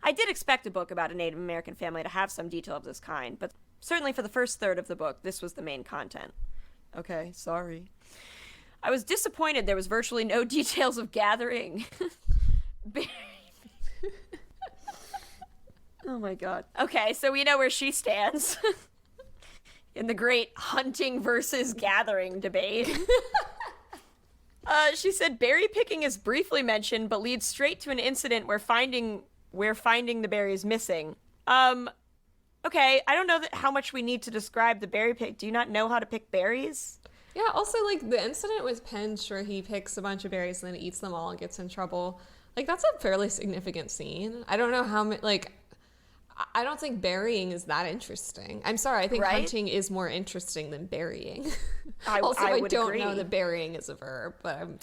S1: I did expect a book about a Native American family to have some detail of this kind, but certainly for the first third of the book, this was the main content. Okay, sorry. I was disappointed there was virtually no details of gathering Oh my god. Okay, so we know where she stands in the great hunting versus gathering debate. She said berry picking is briefly mentioned, but leads straight to an incident where finding the berry is missing. Okay, I don't know how much we need to describe the berry pick. Do you not know how to pick berries?
S2: Yeah, also, like, the incident with Pinch where he picks a bunch of berries and then eats them all and gets in trouble. Like, that's a fairly significant scene. I don't know how many, like, I don't think burying is that interesting. I'm sorry, I think hunting is more interesting than burying. I don't agree. Know that burying is a verb, but I'm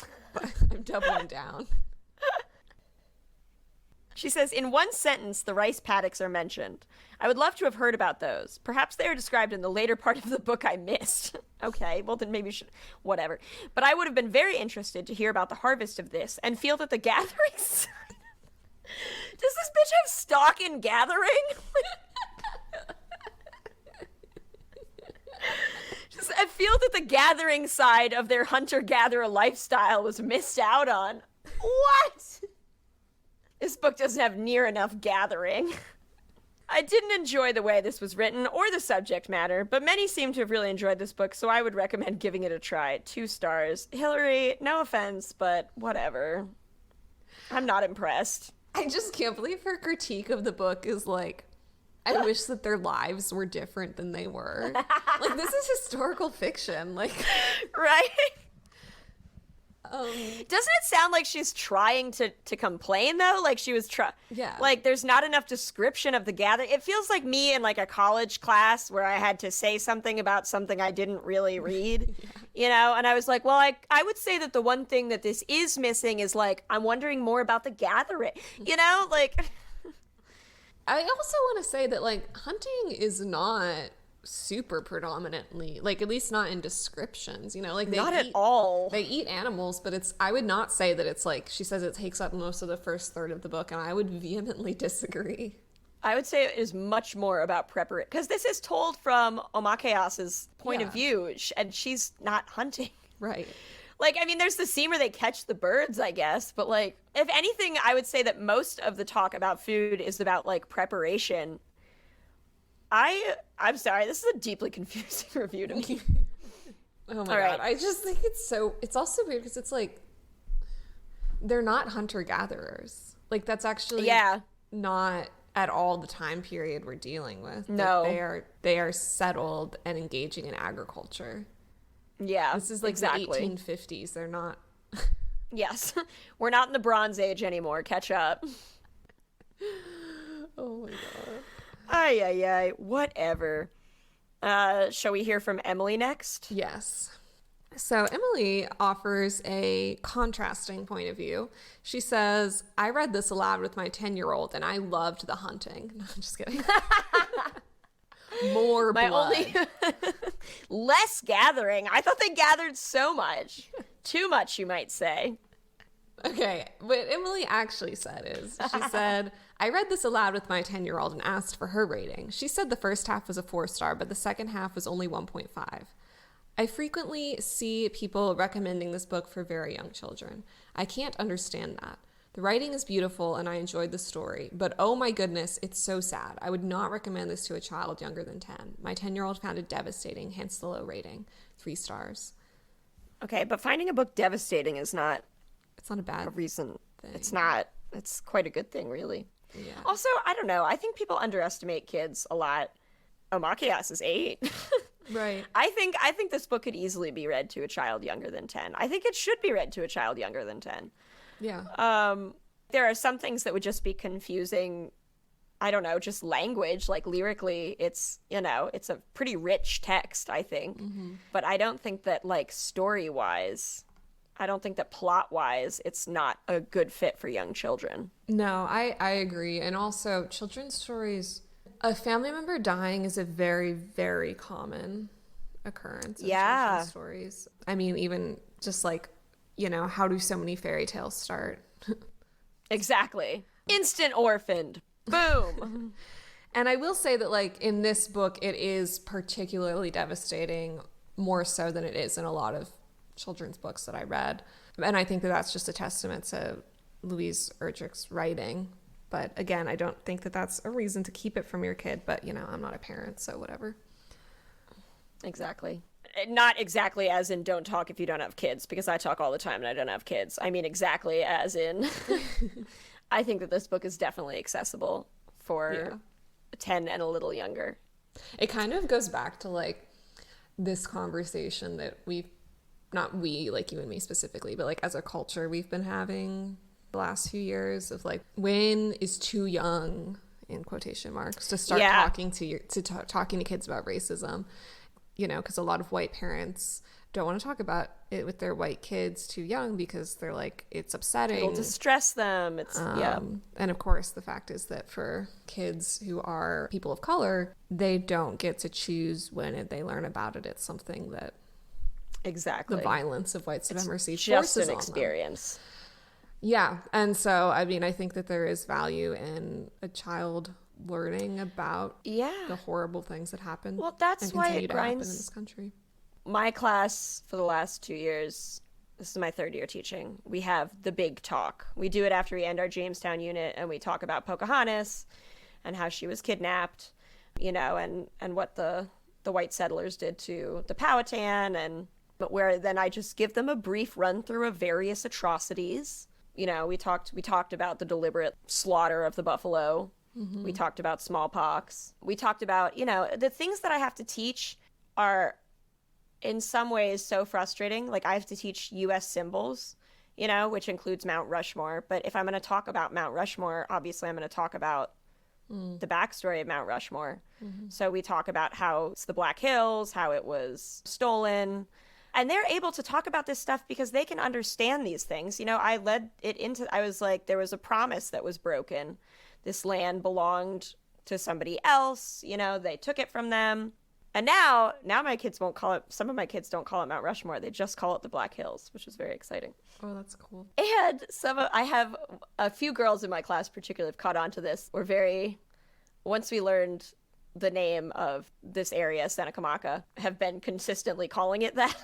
S2: doubling down.
S1: She says, in one sentence, the rice paddocks are mentioned. I would love to have heard about those. Perhaps they are described in the later part of the book I missed. Okay, well then maybe you should, whatever. But I would have been very interested to hear about the harvest of this and feel that the gatherings... Does this bitch have stock in gathering? I feel that the gathering side of their hunter-gatherer lifestyle was missed out on. What? This book doesn't have near enough gathering. I didn't enjoy the way this was written or the subject matter, but many seem to have really enjoyed this book, so I would recommend giving it a try. 2 stars. Hillary, no offense, but whatever. I'm not impressed.
S2: I just can't believe her critique of the book is like, I wish that their lives were different than they were. Like, this is historical fiction. Like,
S1: right? Doesn't it sound like she's trying to complain, though? Like, she was
S2: yeah.
S1: Like, there's not enough description of the gathering. It feels like me in, like, a college class where I had to say something about something I didn't really read, you know? And I was like, well, I would say that the one thing that this is missing is, like, I'm wondering more about the gathering, you know? Like...
S2: I also want to say that, like, hunting is not super predominantly, like, at least not in descriptions, you know, like,
S1: not at all.
S2: They eat animals, but I would not say that it's like, she says it takes up most of the first third of the book, and I would vehemently disagree.
S1: I would say it is much more about preparation, because this is told from Omakeyas's point of view, and she's not hunting.
S2: Right.
S1: Like, I mean, there's the scene where they catch the birds, I guess, but, like, if anything, I would say that most of the talk about food is about, like, preparation. I'm sorry, this is a deeply confusing review to me.
S2: Oh my God. I just think it's also weird because it's like, they're not hunter-gatherers. Like, that's actually not at all the time period we're dealing with.
S1: No.
S2: Like, they are settled and engaging in agriculture.
S1: Yeah,
S2: this is like
S1: exactly.
S2: The 1850s. They're not.
S1: Yes, we're not in the Bronze Age anymore. Catch up.
S2: Oh my God.
S1: Ay. Whatever. Shall we hear from Emily next?
S2: Yes. So Emily offers a contrasting point of view. She says, I read this aloud with my 10-year-old and I loved the hunting. No, I'm just kidding. More blood.
S1: Less gathering. I thought they gathered so much. Too much, you might say.
S2: Okay, what Emily actually said is, she said, I read this aloud with my 10-year-old and asked for her rating. She said the first half was a 4-star, but the second half was only 1.5. I frequently see people recommending this book for very young children. I can't understand that. The writing is beautiful and I enjoyed the story, but oh my goodness, it's so sad. I would not recommend this to a child younger than 10. My 10-year-old found it devastating, hence the low rating, 3 stars.
S1: Okay, but finding a book devastating is not...
S2: It's not a bad
S1: reason.
S2: Thing.
S1: It's not. It's quite a good thing, really.
S2: Yeah.
S1: Also, I don't know. I think people underestimate kids a lot. Omakeyas is 8.
S2: Right.
S1: I think this book could easily be read to a child younger than 10. I think it should be read to a child younger than 10.
S2: Yeah.
S1: There are some things that would just be confusing. I don't know, just language, like lyrically, it's, you know, it's a pretty rich text, I think. Mm-hmm. But I don't think that, like, story-wise, I don't think that plot-wise, it's not a good fit for young children.
S2: No, I agree. And also, children's stories, a family member dying is a very, very common occurrence in children's stories. I mean, even just like, you know, how do so many fairy tales start?
S1: Exactly. Instant orphaned. Boom.
S2: And I will say that, like, in this book, it is particularly devastating, more so than it is in a lot of children's books that I read. And I think that that's just a testament to Louise Erdrich's writing, But again, I don't think that that's a reason to keep it from your kid. But, you know, I'm not a parent, so whatever.
S1: Exactly. Not exactly as in don't talk if you don't have kids, because I talk all the time and I don't have kids. I mean exactly as in I think that this book is definitely accessible for 10 and a little younger.
S2: It kind of goes back to like this conversation that not we, like you and me specifically, but like as a culture we've been having the last few years of like, when is too young, in quotation marks, to start talking to kids about racism. You know, because a lot of white parents don't want to talk about it with their white kids too young because they're like, it's upsetting.
S1: It'll distress them. It's
S2: And of course, the fact is that for kids who are people of color, they don't get to choose when they learn about it. It's something that the violence of white supremacy
S1: just
S2: forces
S1: an experience.
S2: Yeah, and so I mean, I think that there is value in a child learning about the horrible things that happen.
S1: Well, that's why it
S2: to happen in this country.
S1: My class for the last 2 years, this is my third year teaching, we have the big talk. We do it after we end our Jamestown unit, and we talk about Pocahontas and how she was kidnapped, you know, and what the white settlers did to the Powhatan, but where then I just give them a brief run through of various atrocities. You know, we talked about the deliberate slaughter of the buffalo. Mm-hmm. We talked about smallpox. We talked about, you know, the things that I have to teach are in some ways so frustrating. Like I have to teach U.S. symbols, you know, which includes Mount Rushmore. But if I'm going to talk about Mount Rushmore, obviously I'm going to talk about the backstory of Mount Rushmore. Mm-hmm. So we talk about how it's the Black Hills, how it was stolen. And they're able to talk about this stuff because they can understand these things. You know, I was like, there was a promise that was broken. This land belonged to somebody else, you know, they took it from them. And now my kids won't call it, some of my kids don't call it Mount Rushmore. They just call it the Black Hills, which is very exciting.
S2: Oh, that's cool.
S1: And I have a few girls in my class particularly have caught on to this. Once we learned the name of this area, Seneca, have been consistently calling it that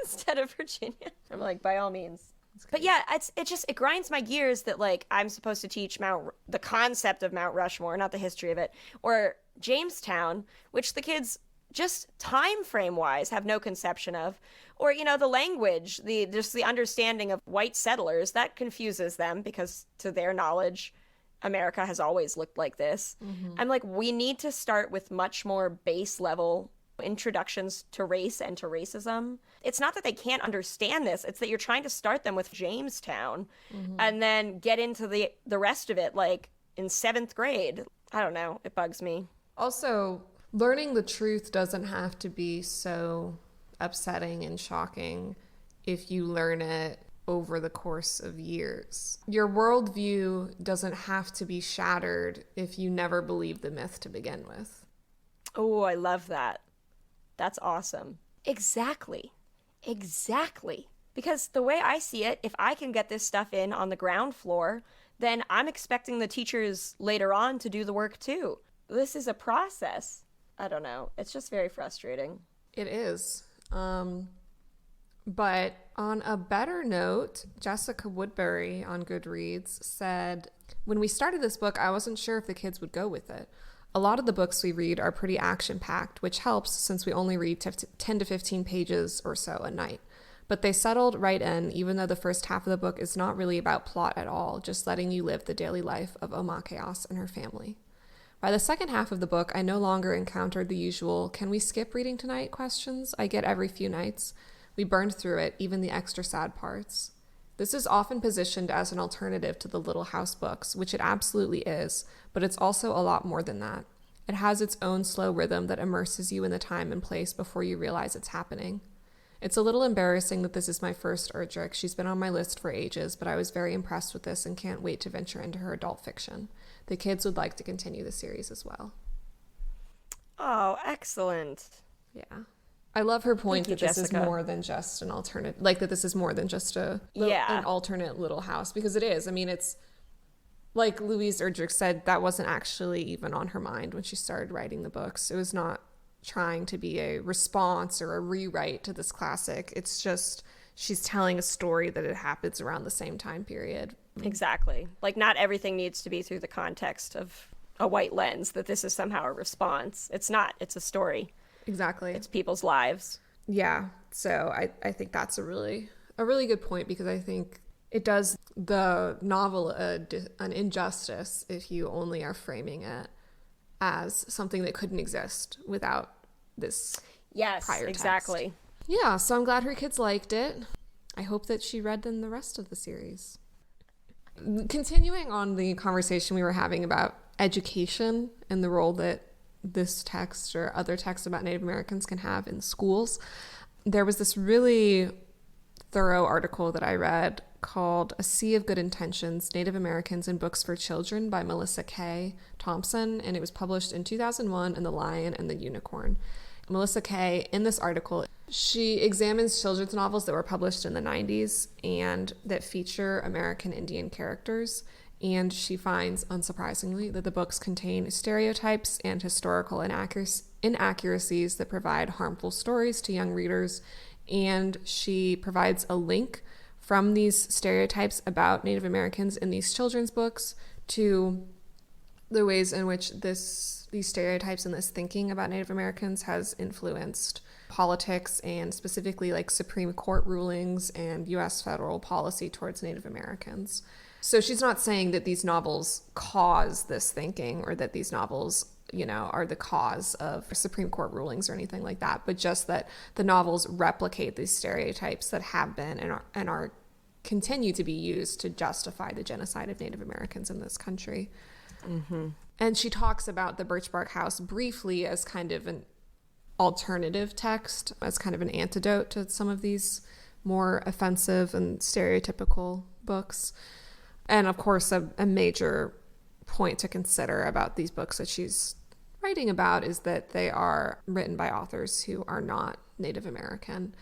S1: instead of Virginia. I'm like, by all means. But yeah, it grinds my gears that like I'm supposed to teach the concept of Mount Rushmore, not the history of it, or Jamestown, which the kids just time frame wise have no conception of, or you know, the language, just the understanding of white settlers, that confuses them because to their knowledge America has always looked like this. Mm-hmm. I'm like, we need to start with much more base level introductions to race and to racism. It's not that they can't understand this, it's that you're trying to start them with Jamestown and then get into the rest of it like in 7th grade. I don't know, it bugs me.
S2: Also, learning the truth doesn't have to be so upsetting and shocking if you learn it over the course of years. Your worldview doesn't have to be shattered if you never believed the myth to begin with.
S1: Oh, I love that. That's awesome. Exactly. Because the way I see it, if I can get this stuff in on the ground floor, then I'm expecting the teachers later on to do the work too. This is a process. I don't know. It's just very frustrating.
S2: It is. But on a better note, Jessica Woodbury on Goodreads said, when we started this book, I wasn't sure if the kids would go with it. A lot of the books we read are pretty action-packed, which helps since we only read 10 to 15 pages or so a night. But they settled right in, even though the first half of the book is not really about plot at all, just letting you live the daily life of Oma Chaos and her family. By the second half of the book, I no longer encountered the usual, can we skip reading tonight questions I get every few nights. We burned through it, even the extra sad parts. This is often positioned as an alternative to the Little House books, which it absolutely is, but it's also a lot more than that. It has its own slow rhythm that immerses you in the time and place before you realize it's happening. It's a little embarrassing that this is my first Erdrich. She's been on my list for ages, but I was very impressed with this and can't wait to venture into her adult fiction. The kids would like to continue the series as well.
S1: Oh, excellent.
S2: Yeah. I love her point
S1: Thank
S2: that
S1: you,
S2: this
S1: Jessica.
S2: is more than just an alternate, like that this is more than just an alternate Little House, because it is. I mean, it's like Louise Erdrich said, that wasn't actually even on her mind when she started writing the books. It was not trying to be a response or a rewrite to this classic. It's just she's telling a story that it happens around the same time period.
S1: Exactly. Like, not everything needs to be through the context of a white lens, that this is somehow a response. It's not. It's a story.
S2: Exactly.
S1: It's people's lives.
S2: Yeah. So I think that's a really good point, because I think it does the novel an injustice if you only are framing it as something that couldn't exist without this prior text.
S1: Exactly.
S2: Yeah, so I'm glad her kids liked it. I hope that she read them the rest of the series. Continuing on the conversation we were having about education and the role that this text or other texts about Native Americans can have in schools, there was this really thorough article that I read called A Sea of Good Intentions, Native Americans in Books for Children by Melissa K. Thompson, and it was published in 2001 in The Lion and the Unicorn. Melissa K., in this article, she examines children's novels that were published in the 90s and that feature American Indian characters, and she finds, unsurprisingly, that the books contain stereotypes and historical inaccuracies that provide harmful stories to young readers, and she provides a link from these stereotypes about Native Americans in these children's books to the ways in which these stereotypes and this thinking about Native Americans has influenced politics, and specifically like Supreme Court rulings and U.S. federal policy towards Native Americans. So she's not saying that these novels cause this thinking, or that these novels, are the cause of Supreme Court rulings or anything like that, but just that the novels replicate these stereotypes that have been and are continue to be used to justify the genocide of Native Americans in this country. Mm-hmm. And she talks about the Birchbark House briefly as kind of an alternative text, as kind of an antidote to some of these more offensive and stereotypical books. And of course, a major point to consider about these books that she's writing about is that they are written by authors who are not Native American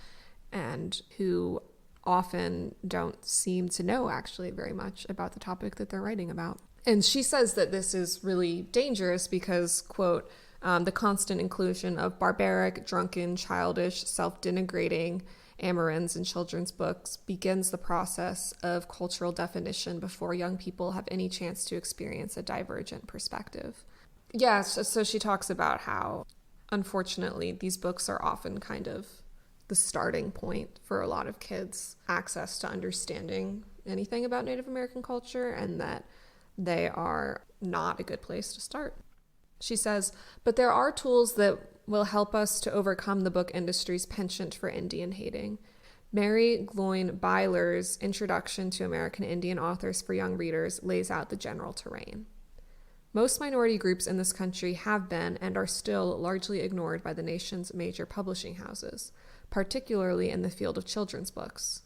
S2: and who often don't seem to know actually very much about the topic that they're writing about. And she says that this is really dangerous because, quote, the constant inclusion of barbaric, drunken, childish, self-denigrating Amarins in children's books begins the process of cultural definition before young people have any chance to experience a divergent perspective. Yeah, so she talks about how, unfortunately, these books are often kind of the starting point for a lot of kids' access to understanding anything about Native American culture, and that they are not a good place to start. She says, but there are tools that will help us to overcome the book industry's penchant for Indian hating. Mary Gloyn Byler's Introduction to American Indian Authors for Young Readers lays out the general terrain. Most minority groups in this country have been and are still largely ignored by the nation's major publishing houses, particularly in the field of children's books.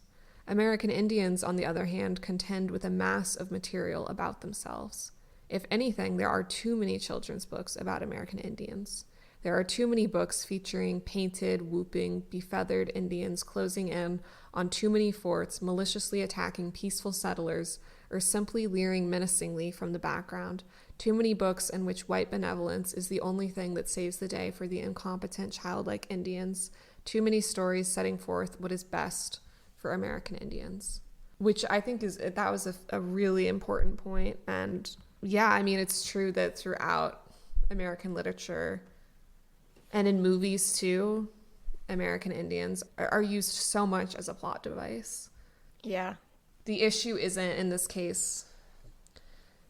S2: American Indians, on the other hand, contend with a mass of material about themselves. If anything, there are too many children's books about American Indians. There are too many books featuring painted, whooping, befeathered Indians closing in on too many forts, maliciously attacking peaceful settlers, or simply leering menacingly from the background. Too many books in which white benevolence is the only thing that saves the day for the incompetent, childlike Indians. Too many stories setting forth what is best for American Indians. Which I think that was a really important point. And yeah, I mean, it's true that throughout American literature and in movies too, American Indians are used so much as a plot device.
S1: Yeah.
S2: The issue isn't, in this case,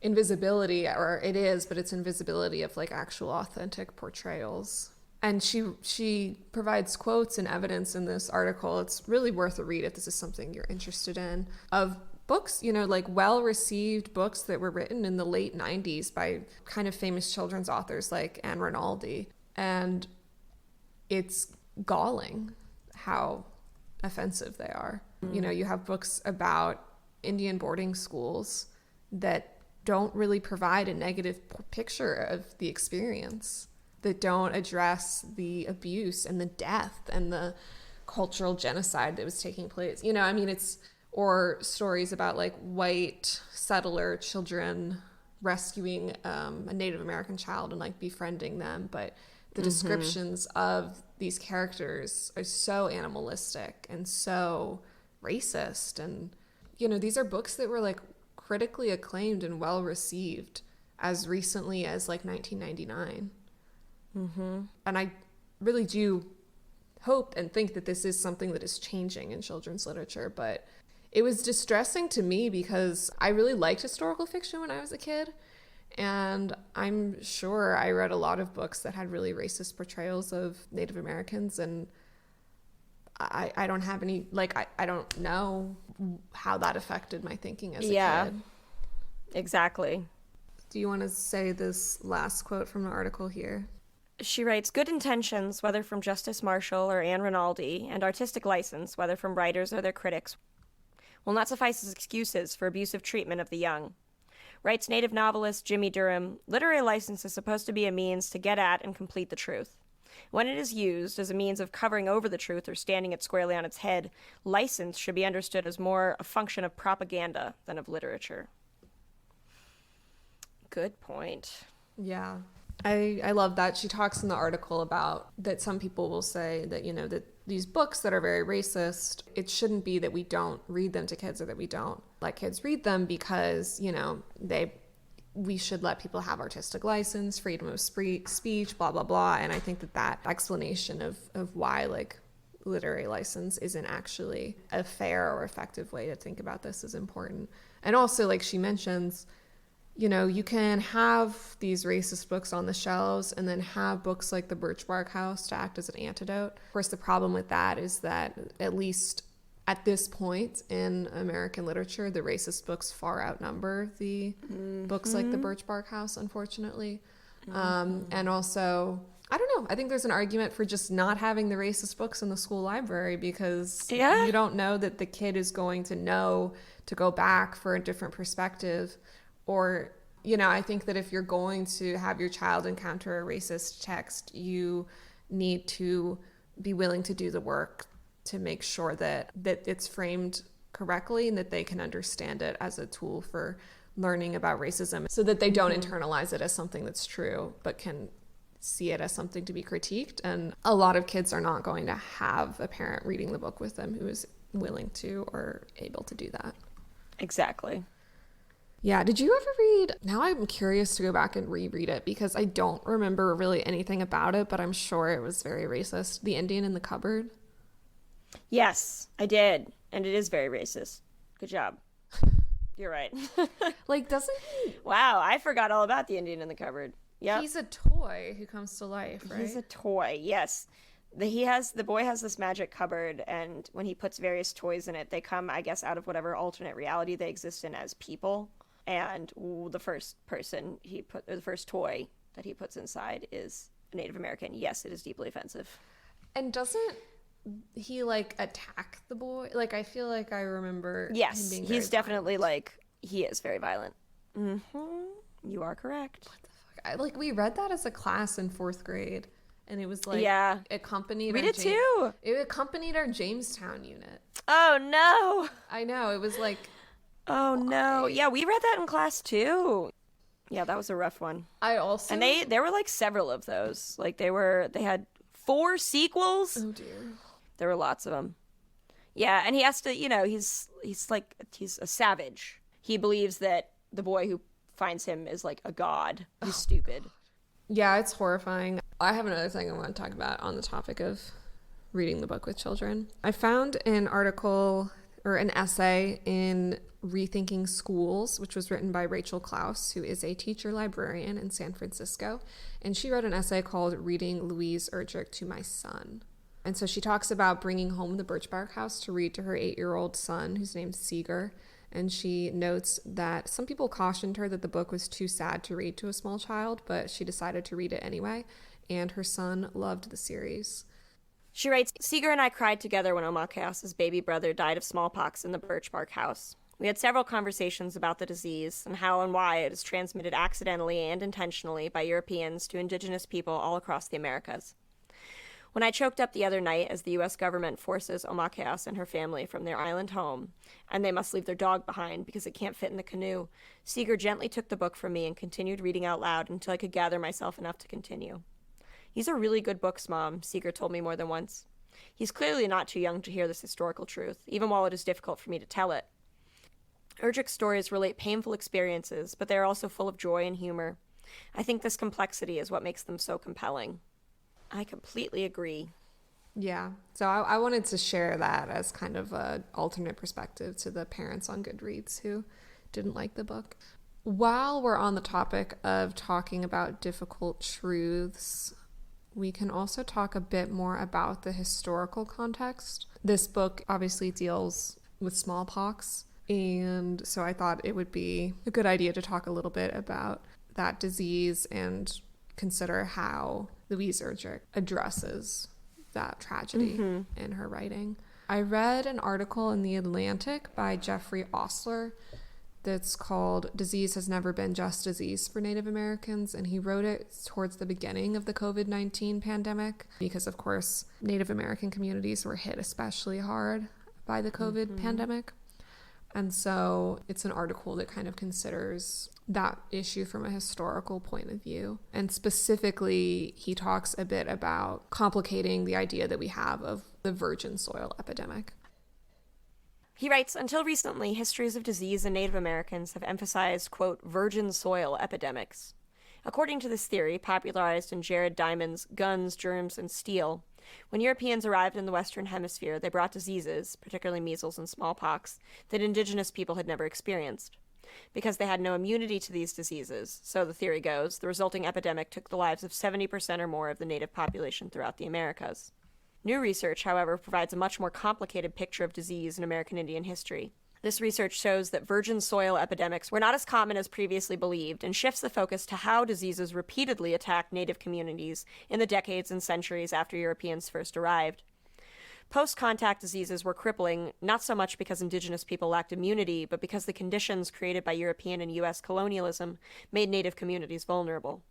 S2: invisibility, or it is, but it's invisibility of like actual authentic portrayals. And she provides quotes and evidence in this article. It's really worth a read if this is something you're interested in, of books, like well-received books that were written in the late 90s by kind of famous children's authors like Anne Rinaldi. And it's galling how offensive they are. Mm. You have books about Indian boarding schools that don't really provide a negative picture of the experience, that don't address the abuse and the death and the cultural genocide that was taking place. Or stories about like white settler children rescuing a Native American child and like befriending them. But the descriptions of these characters are so animalistic and so racist. And, these are books that were like critically acclaimed and well received as recently as like 1999. And I really do hope and think that this is something that is changing in children's literature. But it was distressing to me because I really liked historical fiction when I was a kid. And I'm sure I read a lot of books that had really racist portrayals of Native Americans. And I don't have any, I don't know how that affected my thinking as a kid.
S1: Exactly.
S2: Do you want to say this last quote from the article here?
S1: She writes, good intentions, whether from Justice Marshall or Anne Rinaldi, and artistic license, whether from writers or their critics, will not suffice as excuses for abusive treatment of the young. Writes Native novelist Jimmy Durham, literary license is supposed to be a means to get at and complete the truth. When it is used as a means of covering over the truth or standing it squarely on its head, license should be understood as more a function of propaganda than of literature. Good point.
S2: Yeah. I love that. She talks in the article about that some people will say that, that these books that are very racist, it shouldn't be that we don't read them to kids or that we don't let kids read them because, we should let people have artistic license, freedom of speech, blah, blah, blah. And I think that explanation of why, literary license isn't actually a fair or effective way to think about this is important. And also, like she mentions, you can have these racist books on the shelves and then have books like the Birchbark House to act as an antidote. Of course, the problem with that is that at least at this point in American literature, the racist books far outnumber the books like the Birchbark House, unfortunately. And also, I don't know, I think there's an argument for just not having the racist books in the school library because you don't know that the kid is going to know to go back for a different perspective. Or, I think that if you're going to have your child encounter a racist text, you need to be willing to do the work to make sure that it's framed correctly and that they can understand it as a tool for learning about racism so that they don't internalize it as something that's true, but can see it as something to be critiqued. And a lot of kids are not going to have a parent reading the book with them who is willing to or able to do that.
S1: Exactly.
S2: Yeah. Did you ever read, now I'm curious to go back and reread it because I don't remember really anything about it, but I'm sure it was very racist. The Indian in the Cupboard?
S1: Yes, I did. And it is very racist. Good job. You're right.
S2: Doesn't he?
S1: Wow, I forgot all about the Indian in the Cupboard. Yeah.
S2: He's a toy who comes to life, right?
S1: He's a toy, yes. The boy has this magic cupboard, and when he puts various toys in it, they come, I guess, out of whatever alternate reality they exist in as people. And the first toy that he puts inside is a Native American. Yes, it is deeply offensive.
S2: And doesn't he attack the boy? I feel like I remember.
S1: Yes,
S2: him being
S1: he's
S2: very
S1: definitely
S2: violent.
S1: he is very violent. You are correct.
S2: What the fuck? We read that as a class in 4th grade, and it was accompanied.
S1: Read it too.
S2: It accompanied our Jamestown unit.
S1: Oh no!
S2: I know, it was
S1: oh no! Yeah, we read that in class too. Yeah, that was a rough one.
S2: And
S1: there were several of those. They had 4 sequels.
S2: Oh dear.
S1: There were lots of them. Yeah, and he has to, he's a savage. He believes that the boy who finds him is a god. He's stupid.
S2: God. Yeah, it's horrifying. I have another thing I want to talk about on the topic of reading the book with children. I found an article or an essay in Rethinking Schools, which was written by Rachel Klaus, who is a teacher librarian in San Francisco. And she wrote an essay called Reading Louise Erdrich to My Son. And so she talks about bringing home the Birchbark House to read to her 8-year-old son, who's named Seeger. And she notes that some people cautioned her that the book was too sad to read to a small child, but she decided to read it anyway. And her son loved the series.
S1: She writes, Seeger and I cried together when Omakeas's baby brother died of smallpox in the Birchbark House. We had several conversations about the disease and how and why it is transmitted accidentally and intentionally by Europeans to indigenous people all across the Americas. When I choked up the other night as the U.S. government forces Omakeas and her family from their island home, and they must leave their dog behind because it can't fit in the canoe, Seeger gently took the book from me and continued reading out loud until I could gather myself enough to continue. These are really good books, Mom, Seeger told me more than once. He's clearly not too young to hear this historical truth, even while it is difficult for me to tell it. Erdrich's stories relate painful experiences, but they are also full of joy and humor. I think this complexity is what makes them so compelling. I completely agree.
S2: Yeah, so I wanted to share that as kind of an alternate perspective to the parents on Goodreads who didn't like the book. While we're on the topic of talking about difficult truths, we can also talk a bit more about the historical context. This book obviously deals with smallpox, and so I thought it would be a good idea to talk a little bit about that disease and consider how Louise Erdrich addresses that tragedy in her writing. I read an article in The Atlantic by Jeffrey Osler that's called "Disease Has Never Been Just Disease for Native Americans," and he wrote it towards the beginning of the COVID-19 pandemic because, of course, Native American communities were hit especially hard by the COVID pandemic. And so it's an article that kind of considers that issue from a historical point of view. And specifically, he talks a bit about complicating the idea that we have of the virgin soil epidemic.
S1: He writes, until recently, histories of disease in Native Americans have emphasized, quote, virgin soil epidemics. According to this theory, popularized in Jared Diamond's Guns, Germs, and Steel, when Europeans arrived in the Western Hemisphere, they brought diseases, particularly measles and smallpox, that indigenous people had never experienced. Because they had no immunity to these diseases, so the theory goes, the resulting epidemic took the lives of 70% or more of the native population throughout the Americas. New research, however, provides a much more complicated picture of disease in American Indian history. This research shows that virgin soil epidemics were not as common as previously believed and shifts the focus to how diseases repeatedly attacked native communities in the decades and centuries after Europeans first arrived. Post-contact diseases were crippling, not so much because indigenous people lacked immunity, but because the conditions created by European and U.S. colonialism made native communities vulnerable.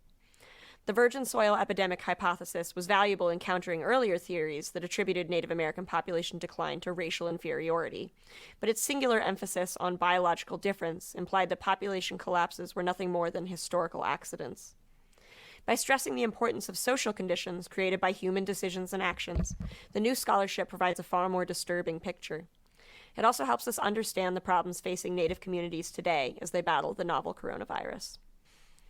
S1: The virgin soil epidemic hypothesis was valuable in countering earlier theories that attributed Native American population decline to racial inferiority, but its singular emphasis on biological difference implied that population collapses were nothing more than historical accidents. By stressing the importance of social conditions created by human decisions and actions, the new scholarship provides a far more disturbing picture. It also helps us understand the problems facing Native communities today as they battle the novel coronavirus.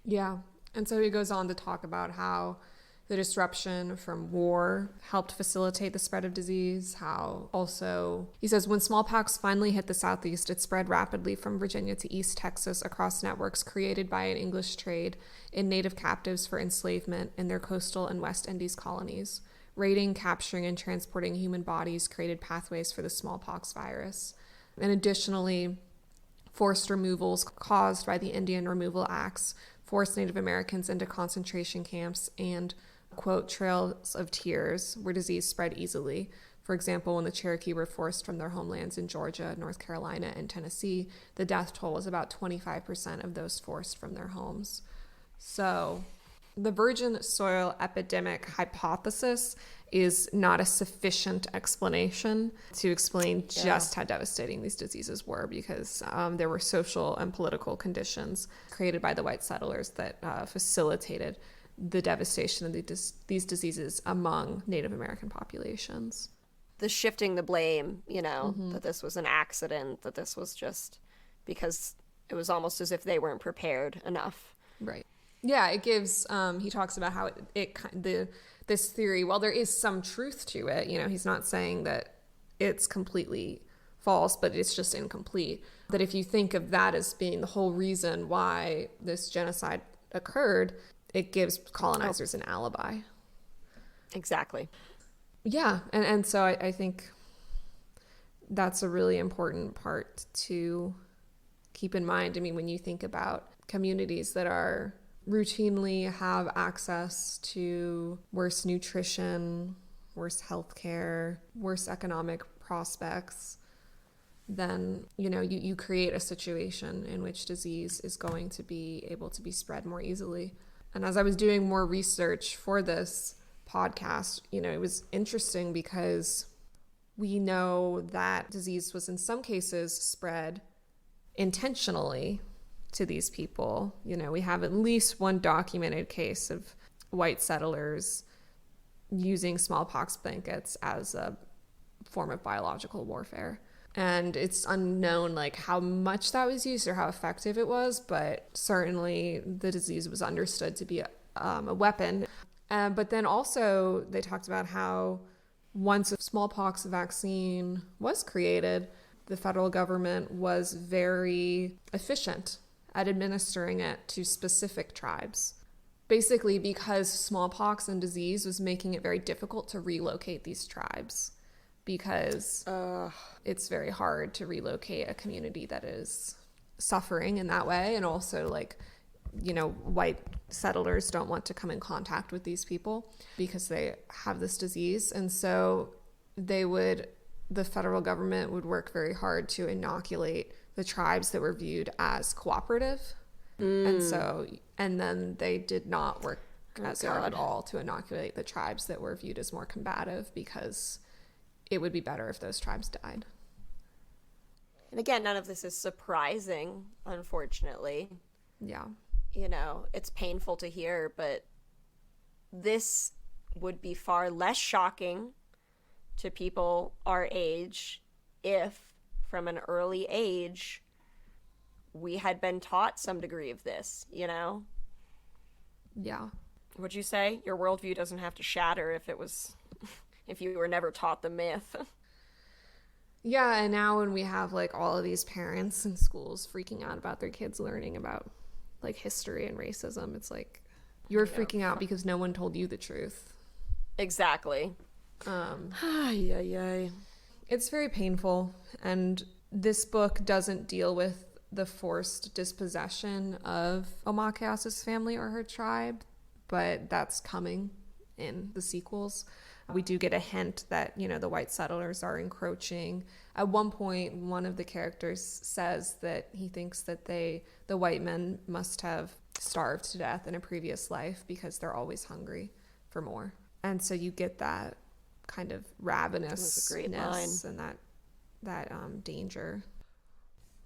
S2: Yeah. And so he goes on to talk about how the disruption from war helped facilitate the spread of disease, how also, he says, when smallpox finally hit the Southeast, it spread rapidly from Virginia to East Texas across networks created by an English trade in native captives for enslavement in their coastal and West Indies colonies. Raiding, capturing, and transporting human bodies created pathways for the smallpox virus. And additionally, forced removals caused by the Indian Removal Acts forced Native Americans into concentration camps and, quote, trails of tears where disease spread easily. For example, when the Cherokee were forced from their homelands in Georgia, North Carolina, and Tennessee, the death toll was about 25% of those forced from their homes. So the virgin soil epidemic hypothesis is not a sufficient explanation to explain just how devastating these diseases were, because there were social and political conditions created by the white settlers that facilitated the devastation of these diseases among Native American populations.
S1: The shifting the blame, that this was an accident, that this was just because it was almost as if they weren't prepared enough.
S2: Right. Yeah, it gives, he talks about how this theory, while there is some truth to it, he's not saying that it's completely false, but it's just incomplete. That if you think of that as being the whole reason why this genocide occurred, it gives colonizers an alibi.
S1: Exactly.
S2: Yeah, and so I think that's a really important part to keep in mind. I mean, when you think about communities that are routinely have access to worse nutrition, worse healthcare, worse economic prospects, then, you create a situation in which disease is going to be able to be spread more easily. And as I was doing more research for this podcast, it was interesting because we know that disease was in some cases spread intentionally to these people. We have at least one documented case of white settlers using smallpox blankets as a form of biological warfare. And it's unknown like how much that was used or how effective it was, but certainly the disease was understood to be a weapon. But then also they talked about how once a smallpox vaccine was created, the federal government was very efficient at administering it to specific tribes. Basically because smallpox and disease was making it very difficult to relocate these tribes, because it's very hard to relocate a community that is suffering in that way. And also, like, you know, white settlers don't want to come in contact with these people because they have this disease. And so the federal government would work very hard to inoculate the tribes that were viewed as cooperative. And then they did not work as hard at all to inoculate the tribes that were viewed as more combative, because it would be better if those tribes died.
S1: And again, none of this is surprising, unfortunately.
S2: Yeah.
S1: You know, it's painful to hear, but this would be far less shocking to people our age if, from an early age, we had been taught some degree of this, you know?
S2: Yeah.
S1: Would you say your worldview doesn't have to shatter if you were never taught the myth?
S2: Yeah, and now when we have like all of these parents in schools freaking out about their kids learning about like history and racism, it's like you're freaking out because no one told you the truth.
S1: Exactly.
S2: It's very painful, and this book doesn't deal with the forced dispossession of Omakas's family or her tribe, but that's coming in the sequels. We do get a hint that, you know, the white settlers are encroaching. At one point, one of the characters says that he thinks that the white men must have starved to death in a previous life because they're always hungry for more. And so you get that kind of ravenousness and that danger.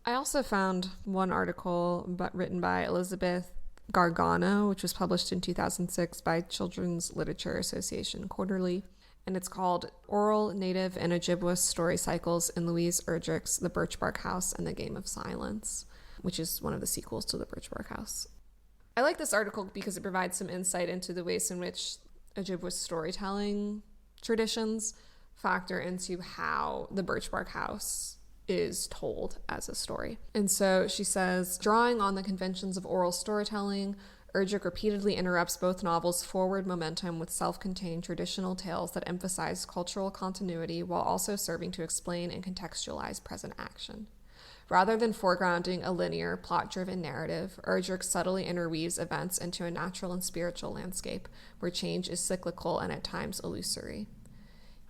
S2: I also found one article written by Elizabeth Gargano, which was published in 2006 by Children's Literature Association Quarterly, and it's called Oral, Native, and Ojibwa Story Cycles in Louise Erdrich's The Birchbark House and the Game of Silence, which is one of the sequels to The Birchbark House. I like this article because it provides some insight into the ways in which Ojibwa storytelling traditions factor into how The Birchbark House is told as a story. And so she says, drawing on the conventions of oral storytelling, Erdrich repeatedly interrupts both novels' forward momentum with self-contained traditional tales that emphasize cultural continuity while also serving to explain and contextualize present action. Rather than foregrounding a linear, plot-driven narrative, Erdrich subtly interweaves events into a natural and spiritual landscape where change is cyclical and at times illusory.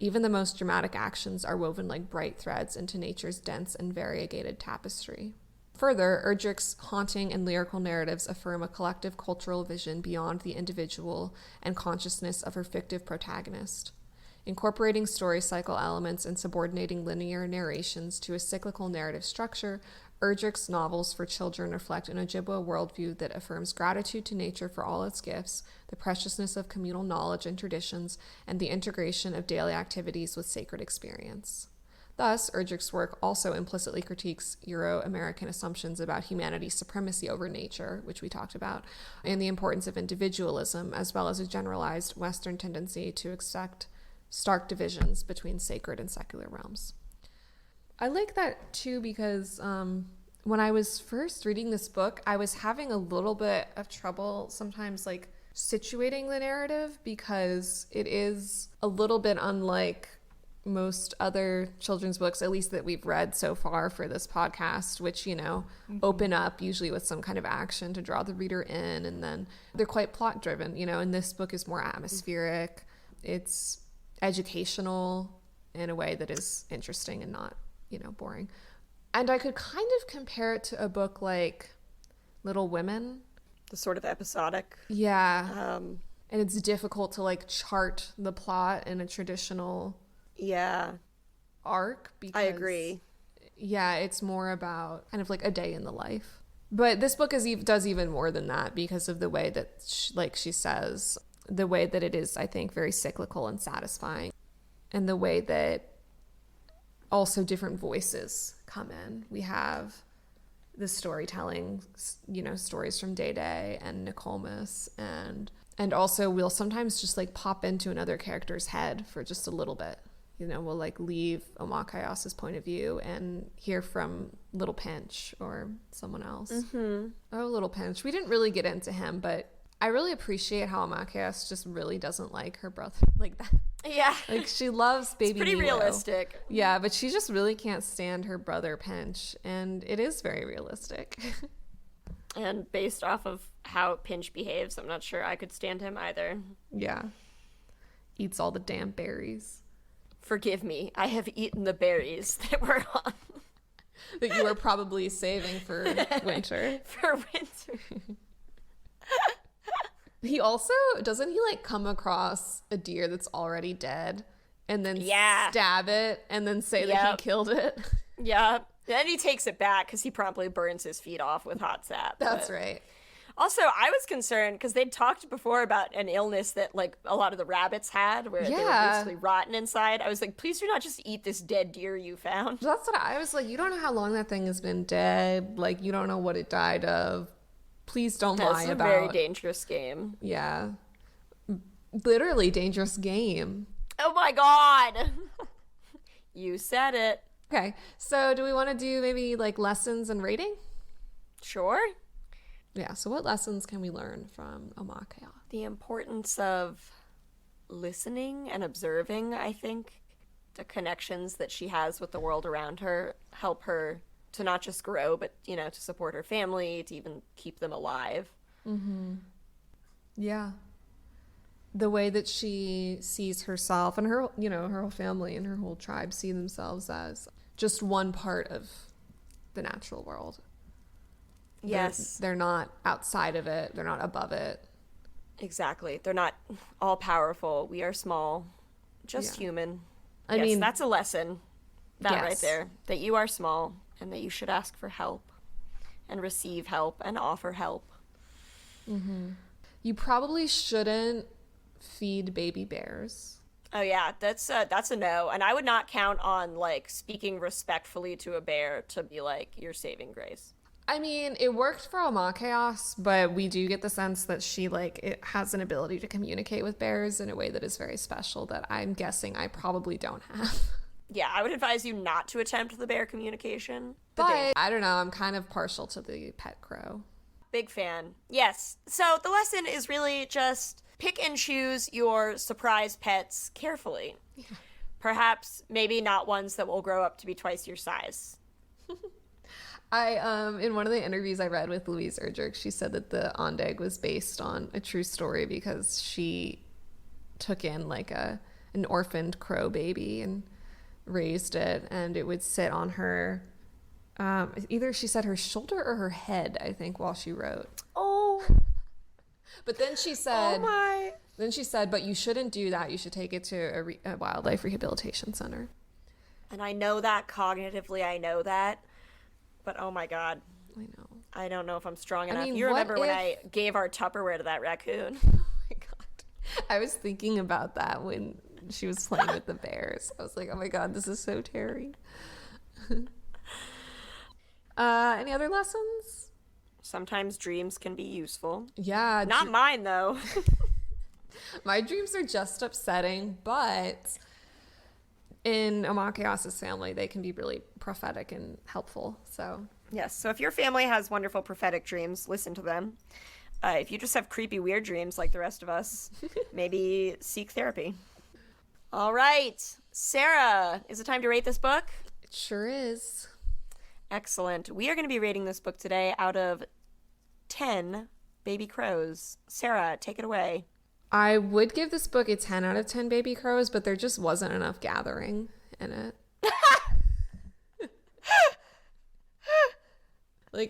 S2: Even the most dramatic actions are woven like bright threads into nature's dense and variegated tapestry. Further, Erdrich's haunting and lyrical narratives affirm a collective cultural vision beyond the individual and consciousness of her fictive protagonist. Incorporating story cycle elements and subordinating linear narrations to a cyclical narrative structure, Erdrich's novels for children reflect an Ojibwa worldview that affirms gratitude to nature for all its gifts, the preciousness of communal knowledge and traditions, and the integration of daily activities with sacred experience. Thus, Erdrich's work also implicitly critiques Euro-American assumptions about humanity's supremacy over nature, which we talked about, and the importance of individualism, as well as a generalized Western tendency to accept stark divisions between sacred and secular realms. I like that too because when I was first reading this book, I was having a little bit of trouble sometimes like situating the narrative because it is a little bit unlike most other children's books, at least that we've read so far for this podcast, which, you know, open up usually with some kind of action to draw the reader in, and then they're quite plot driven, you know, and this book is more atmospheric. It's educational in a way that is interesting and not, you know, boring. And I could kind of compare it to a book like Little Women.
S1: The sort of episodic.
S2: Yeah. And it's difficult to like chart the plot in a traditional arc because
S1: I agree.
S2: Yeah, it's more about kind of like a day in the life. But this book does even more than that because of the way that she says the way that it is, I think, very cyclical and satisfying, and the way that also different voices come in. We have the storytelling, stories from Day Day and Nokomis, and also we'll sometimes just like pop into another character's head for just a little bit. We'll like leave Omakayas's point of view and hear from Little Pinch or someone else. Mm-hmm. Oh, Little Pinch. We didn't really get into him, but I really appreciate how Omakayas just really doesn't like her brother like that.
S1: Yeah.
S2: Like, she loves baby
S1: It's pretty
S2: Nero.
S1: realistic.
S2: Yeah, but she just really can't stand her brother Pinch, and it is very realistic.
S1: And based off of how Pinch behaves, I'm not sure I could stand him either.
S2: Yeah. Eats all the damn berries.
S1: Forgive me, I have eaten the berries that were on.
S2: That you were probably saving for winter.
S1: For winter.
S2: He also, doesn't he like come across a deer that's already dead and then stab it and then say that he killed it?
S1: Yeah. Then he takes it back because he promptly burns his feet off with hot sap.
S2: That's right.
S1: Also, I was concerned because they'd talked before about an illness that like a lot of the rabbits had where they were basically rotten inside. I was like, please do not just eat this dead deer you found.
S2: That's what I was like. You don't know how long that thing has been dead. Like, you don't know what it died of. Please don't lie about.
S1: It's a very dangerous game.
S2: Yeah. Literally dangerous game.
S1: Oh my god. You said it.
S2: Okay. So do we want to do maybe like lessons and rating?
S1: Sure.
S2: Yeah. So what lessons can we learn from Omakaya?
S1: The importance of listening and observing, I think. The connections that she has with the world around her help her to not just grow, but, to support her family, to even keep them alive.
S2: Mm-hmm. Yeah. The way that she sees herself and her, her whole family and her whole tribe see themselves as just one part of the natural world.
S1: Yes.
S2: They're not outside of it. They're not above it.
S1: Exactly. They're not all powerful. We are small, just human.
S2: I mean,
S1: that's a lesson. That right
S2: yes.
S1: there. That you are small. And that you should ask for help and receive help and offer help.
S2: Mm-hmm. You probably shouldn't feed baby bears.
S1: Oh yeah, that's a no. And I would not count on like speaking respectfully to a bear to be like your saving grace.
S2: I mean, it worked for Omakayas, but we do get the sense that she it has an ability to communicate with bears in a way that is very special that I'm guessing I probably don't have.
S1: Yeah, I would advise you not to attempt the bear communication.
S2: But I don't know, I'm kind of partial to the pet crow.
S1: Big fan. Yes. So the lesson is really just pick and choose your surprise pets carefully. Yeah. Perhaps maybe not ones that will grow up to be twice your size.
S2: I in one of the interviews I read with Louise Erdrich, she said that the Ondag was based on a true story because she took in an orphaned crow baby and raised it, and it would sit on her either she said her shoulder or her head, I think, while she wrote.
S1: Oh.
S2: But then she said,
S1: oh my.
S2: Then she said, but you shouldn't do that. You should take it to a wildlife rehabilitation center.
S1: And I know that cognitively, I know that. But oh my god.
S2: I know.
S1: I don't know if I'm strong enough.
S2: mean,
S1: you remember when I gave our Tupperware to that raccoon?
S2: Oh my god. I was thinking about that when she was playing with the bears. I was like, oh my god, this is so Terry. Any other lessons?
S1: Sometimes dreams can be useful.
S2: Yeah.
S1: Not mine, though.
S2: My dreams are just upsetting, but in Omakayas's family, they can be really prophetic and helpful. So
S1: yes. So if your family has wonderful prophetic dreams, listen to them. If you just have creepy, weird dreams like the rest of us, maybe seek therapy. All right. Sarah, is it time to rate this book?
S2: It sure is.
S1: Excellent. We are going to be rating this book today out of 10 baby crows. Sarah, take it away.
S2: I would give this book a 10 out of 10 baby crows, but there just wasn't enough gathering in it.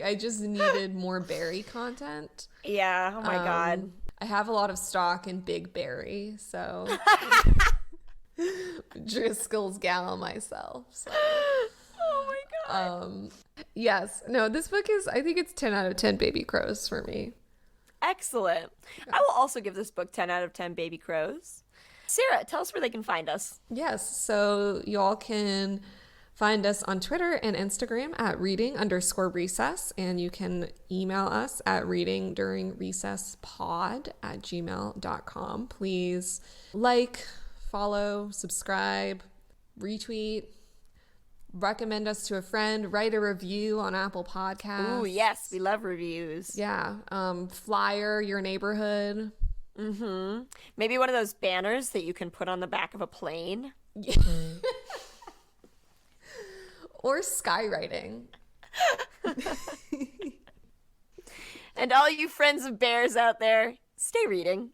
S2: I just needed more berry content.
S1: Yeah, oh my god.
S2: I have a lot of stock in Big Berry, so Driscoll's gal myself. So.
S1: Oh my god.
S2: Yes. No, this book is, I think it's 10 out of 10 baby crows for me.
S1: Excellent. I will also give this book 10 out of 10 baby crows. Sarah, tell us where they can find us.
S2: Yes, so y'all can find us on Twitter and Instagram at reading_recess, and you can email us at readingduringrecesspod@gmail.com. Please like, follow, subscribe, retweet, recommend us to a friend, write a review on Apple Podcasts.
S1: Ooh, yes, we love reviews.
S2: Yeah, flyer your neighborhood.
S1: Mm-hmm. Maybe one of those banners that you can put on the back of a plane.
S2: Or skywriting.
S1: And all you friends of bears out there, stay reading.